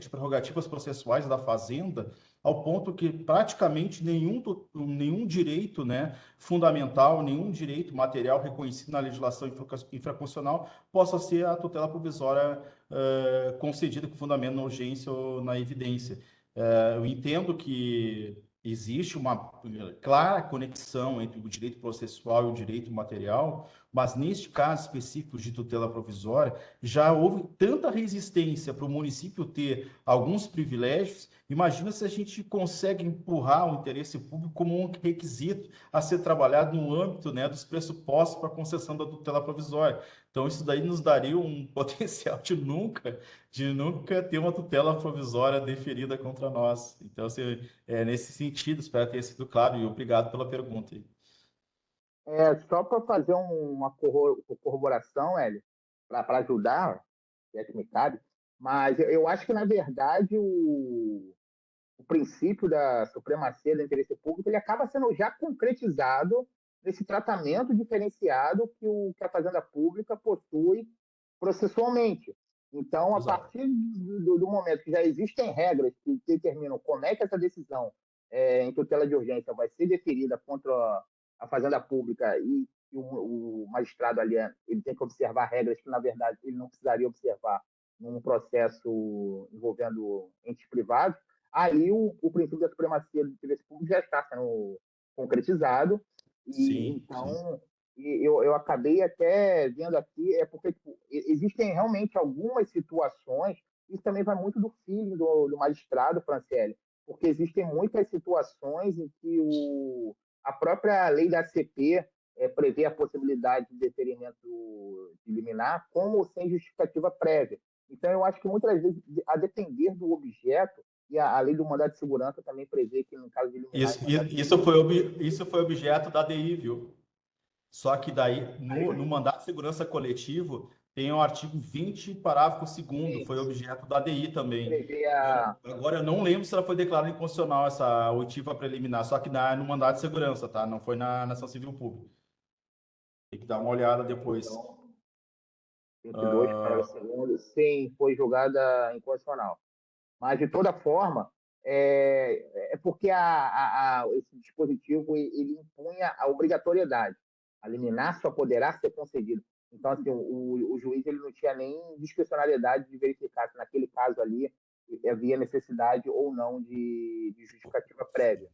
de prerrogativas processuais da Fazenda, ao ponto que praticamente nenhum direito, né, fundamental, nenhum direito material reconhecido na legislação infraconstitucional possa ser a tutela provisória concedida com fundamento na urgência ou na evidência. Eu entendo que existe uma clara conexão entre o direito processual e o direito material, mas neste caso específico de tutela provisória, já houve tanta resistência para o município ter alguns privilégios. Imagina se a gente consegue empurrar o interesse público como um requisito a ser trabalhado no âmbito, né, dos pressupostos para a concessão da tutela provisória. Então, isso daí nos daria um potencial de nunca ter uma tutela provisória deferida contra nós. Então, assim, nesse sentido, espero que tenha sido claro e obrigado pela pergunta. Só para fazer uma corroboração, Hélio, para ajudar, se é que me cabe, mas eu acho que, na verdade, o princípio da supremacia do interesse público ele acaba sendo já concretizado nesse tratamento diferenciado que a Fazenda Pública possui processualmente. Então, a Exato. partir do momento que já existem regras que determinam como é que essa decisão em tutela de urgência vai ser deferida contra a Fazenda Pública e o magistrado ali ele tem que observar regras que, na verdade, ele não precisaria observar num processo envolvendo entes privados, aí o princípio da supremacia do interesse público já está sendo concretizado e Sim, sim. então eu acabei até vendo aqui porque tipo, existem realmente algumas situações, isso também vai muito do feeling do magistrado, Franciele, porque existem muitas situações em que a própria lei da ACP prevê a possibilidade de deferimento de liminar como sem justificativa prévia. Então, eu acho que muitas vezes, a depender do objeto, e a lei do mandado de segurança também prevê que, no caso de liminar em Isso, mandado de isso foi objeto da DI, viu? Só que daí, no segurança, mandato de segurança coletivo, tem o artigo 20, parágrafo 2º, sim, foi objeto da DI também. prevê a. Agora, eu não lembro se ela foi declarada inconstitucional, essa oitiva preliminar, só que no mandato de segurança, tá? Não foi na ação civil pública. Tem que dar uma olhada depois. Então, 22, parágrafo 2º, sim, foi julgada inconstitucional. Mas, de toda forma, porque esse dispositivo ele impunha a obrigatoriedade. A liminar só poderá ser concedido. Então, assim, o juiz ele não tinha nem discricionariedade de verificar se, naquele caso ali, havia necessidade ou não de justificativa prévia.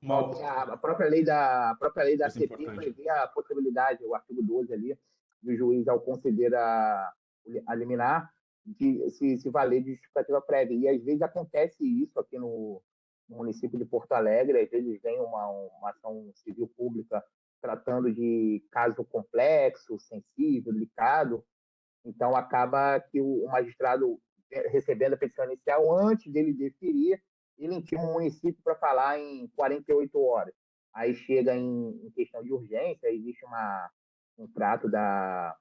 Só que Uma a própria lei da coisa CP importante. prevê a possibilidade, o artigo 12 ali, do juiz, ao conceder a liminar, de se valer de justificativa prévia. E às vezes acontece isso aqui no município de Porto Alegre, às vezes vem uma ação civil pública tratando de caso complexo, sensível, delicado, então acaba que o magistrado, recebendo a petição inicial, antes dele deferir, ele intima o município para falar em 48 horas. Aí chega em questão de urgência, existe um trato da.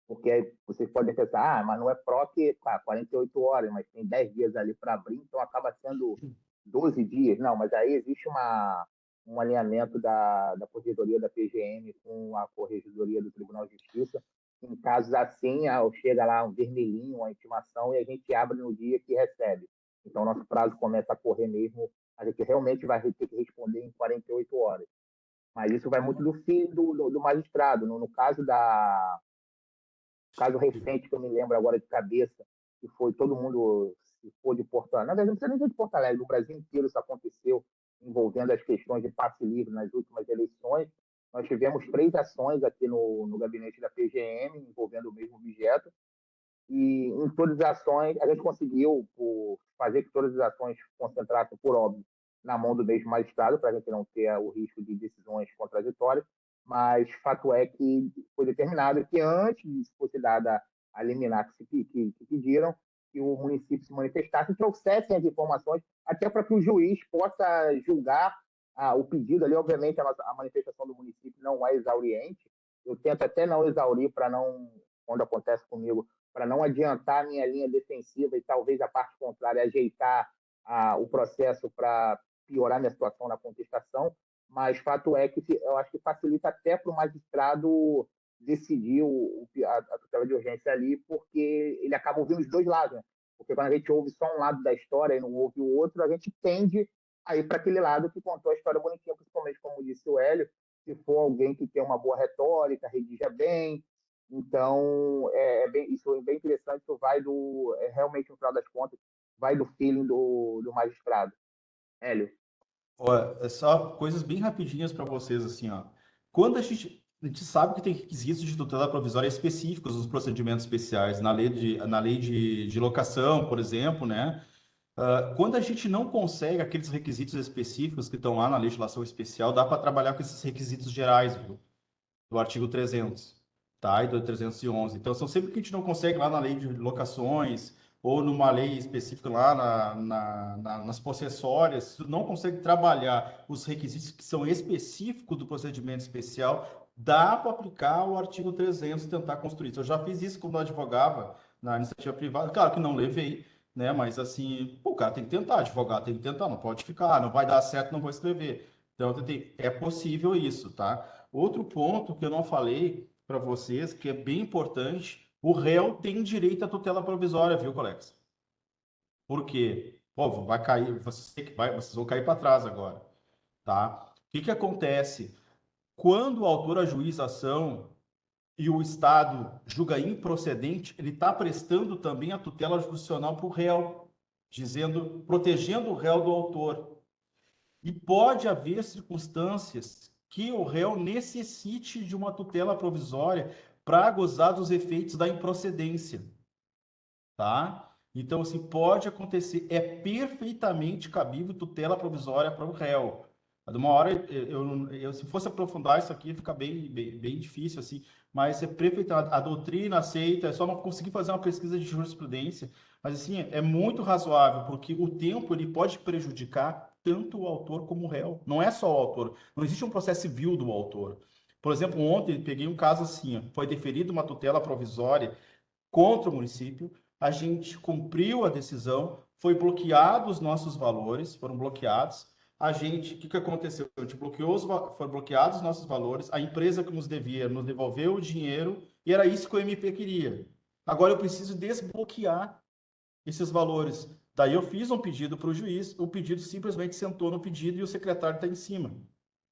Porque aí vocês podem pensar, mas não é PROC 48 horas, mas tem 10 dias ali para abrir, então acaba sendo 12 dias. Não, mas aí existe um alinhamento da Corregedoria da PGM com a Corregedoria do Tribunal de Justiça. Em casos assim, chega lá um vermelhinho, uma intimação, e a gente abre no dia que recebe. Então, nosso prazo começa a correr mesmo, a gente realmente vai ter que responder em 48 horas. Mas isso vai muito do fim do magistrado. No caso recente que eu me lembro agora de cabeça, que foi todo mundo se for de Porto Alegre. Na verdade, não precisa nem ser de Porto Alegre, no Brasil inteiro isso aconteceu, envolvendo as questões de passe livre nas últimas eleições. Nós tivemos 3 ações aqui no gabinete da PGM, envolvendo o mesmo objeto, e em todas as ações, a gente conseguiu fazer que todas as ações concentrassem, por óbvio, na mão do mesmo magistrado, para a gente não ter o risco de decisões contraditórias, mas fato é que foi determinado que antes de fosse dada a liminar que pediram, que o município se manifestasse e trouxessem as informações, até para que o juiz possa julgar o pedido ali. Obviamente, a manifestação do município não é exauriente, eu tento até não exaurir para não, quando acontece comigo, para não adiantar a minha linha defensiva e talvez a parte contrária ajeitar o processo para piorar minha situação na contestação, mas fato é que eu acho que facilita até para o magistrado decidir a tutela de urgência ali, porque ele acaba ouvindo os dois lados, né? Porque quando a gente ouve só um lado da história e não ouve o outro, a gente tende a ir para aquele lado que contou a história bonitinha, principalmente como disse o Hélio, se for alguém que tem uma boa retórica, redija bem. Então, isso é bem interessante, isso vai realmente, no final das contas, vai do feeling do magistrado. Hélio. Olha, é só coisas bem rapidinhas para vocês, assim, ó. Quando a gente sabe que tem requisitos de tutela provisória específicos nos procedimentos especiais, na lei de locação, por exemplo, né? Quando a gente não consegue aqueles requisitos específicos que estão lá na legislação especial, dá para trabalhar com esses requisitos gerais, viu? Do artigo 300, tá? E do 311. Então, são sempre que a gente não consegue lá na lei de locações ou numa lei específica lá nas possessórias, se tu não consegue trabalhar os requisitos que são específicos do procedimento especial, dá para aplicar o artigo 300 e tentar construir. Eu já fiz isso quando eu advogava na iniciativa privada, claro que não levei, né? Mas assim, pô, o cara tem que tentar, advogado tem que tentar, não pode ficar, não vai dar certo, não vou escrever. Então, é possível isso, tá? Outro ponto que eu não falei para vocês, que é bem importante, o réu tem direito à tutela provisória, viu, colegas? Por quê? Pô, vai cair, vocês vão cair para trás agora, tá? O que que acontece? Quando o autor ajuiza a ação e o Estado julga improcedente, ele está prestando também a tutela judicial para o réu, dizendo, protegendo o réu do autor. E pode haver circunstâncias que o réu necessite de uma tutela provisória para gozar dos efeitos da improcedência, tá? Então, assim, pode acontecer, é perfeitamente cabível tutela provisória para o réu. De uma hora, se fosse aprofundar isso aqui, fica bem difícil, assim, mas é perfeitamente, a doutrina aceita, é só não conseguir fazer uma pesquisa de jurisprudência, mas, assim, é muito razoável, porque o tempo, ele pode prejudicar tanto o autor como o réu, não é só o autor, não existe um processo civil do autor. Por exemplo, ontem peguei um caso assim, ó, foi deferida uma tutela provisória contra o município, a gente cumpriu a decisão, foi bloqueado os nossos valores, foram bloqueados. A gente, o que aconteceu? A gente bloqueou, foram bloqueados os nossos valores, a empresa que nos devia nos devolveu o dinheiro e era isso que o MP queria. Agora eu preciso desbloquear esses valores. Daí eu fiz um pedido para o juiz, o pedido simplesmente sentou no pedido e o secretário está em cima.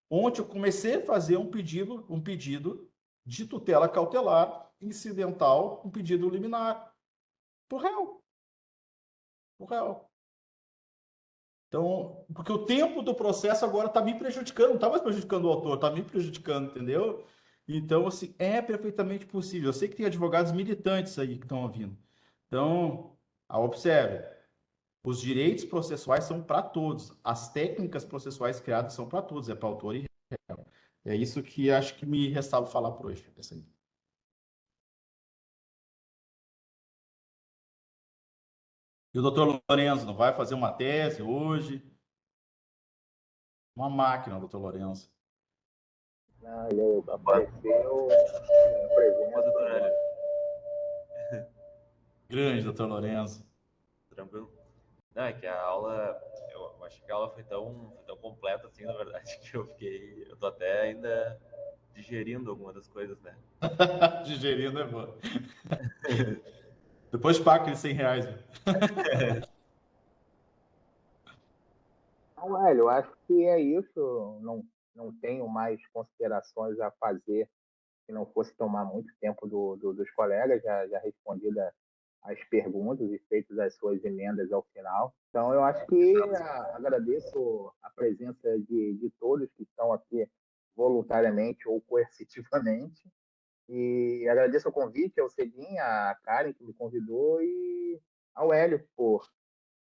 Ontem eu comecei a fazer um pedido de tutela cautelar incidental, um pedido liminar pro réu. Pro réu. Então, porque o tempo do processo agora está me prejudicando, não está mais prejudicando o autor, está me prejudicando, entendeu? Então, assim, é perfeitamente possível. Eu sei que tem advogados militantes aí que estão ouvindo. Então, observe, os direitos processuais são para todos. As técnicas processuais criadas são para todos, é para autor e réu. É isso que acho que me restava falar por hoje. E o doutor Lorenzo não vai fazer uma tese hoje? Uma máquina, doutor Lorenzo. Não, ele apareceu com Ô, doutor presença. Hélio, Grande, doutor Lorenzo. tranquilo? Não, é que a aula, eu acho que a aula foi tão completa assim, na verdade, que eu tô até ainda digerindo algumas das coisas, né? Digerindo é bom. Depois paga aqueles R$ 100. Viu? Não, Hélio, eu acho que é isso. Não tenho mais considerações a fazer que não fosse tomar muito tempo dos colegas, já respondidas as perguntas e feitas as suas emendas ao final. Então, eu acho que agradeço a presença de todos que estão aqui voluntariamente ou coercitivamente. E agradeço o convite ao Cedinha, a Karen, que me convidou, e ao Hélio,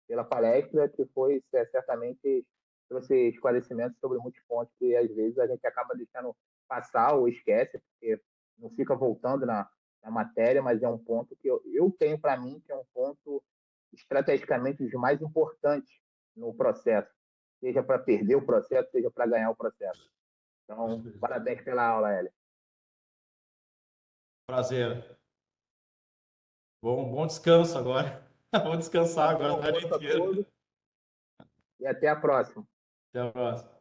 pela palestra, que foi certamente trouxe esclarecimentos sobre muitos pontos que às vezes a gente acaba deixando passar ou esquece, porque não fica voltando na matéria, mas é um ponto que eu tenho para mim que é um ponto estrategicamente os mais importantes no processo, seja para perder o processo, seja para ganhar o processo. Então, parabéns pela aula, Hélio. Prazer. Bom descanso agora. Vou descansar agora a tarde Bom almoço a inteira. todos e até a próxima. Até a próxima.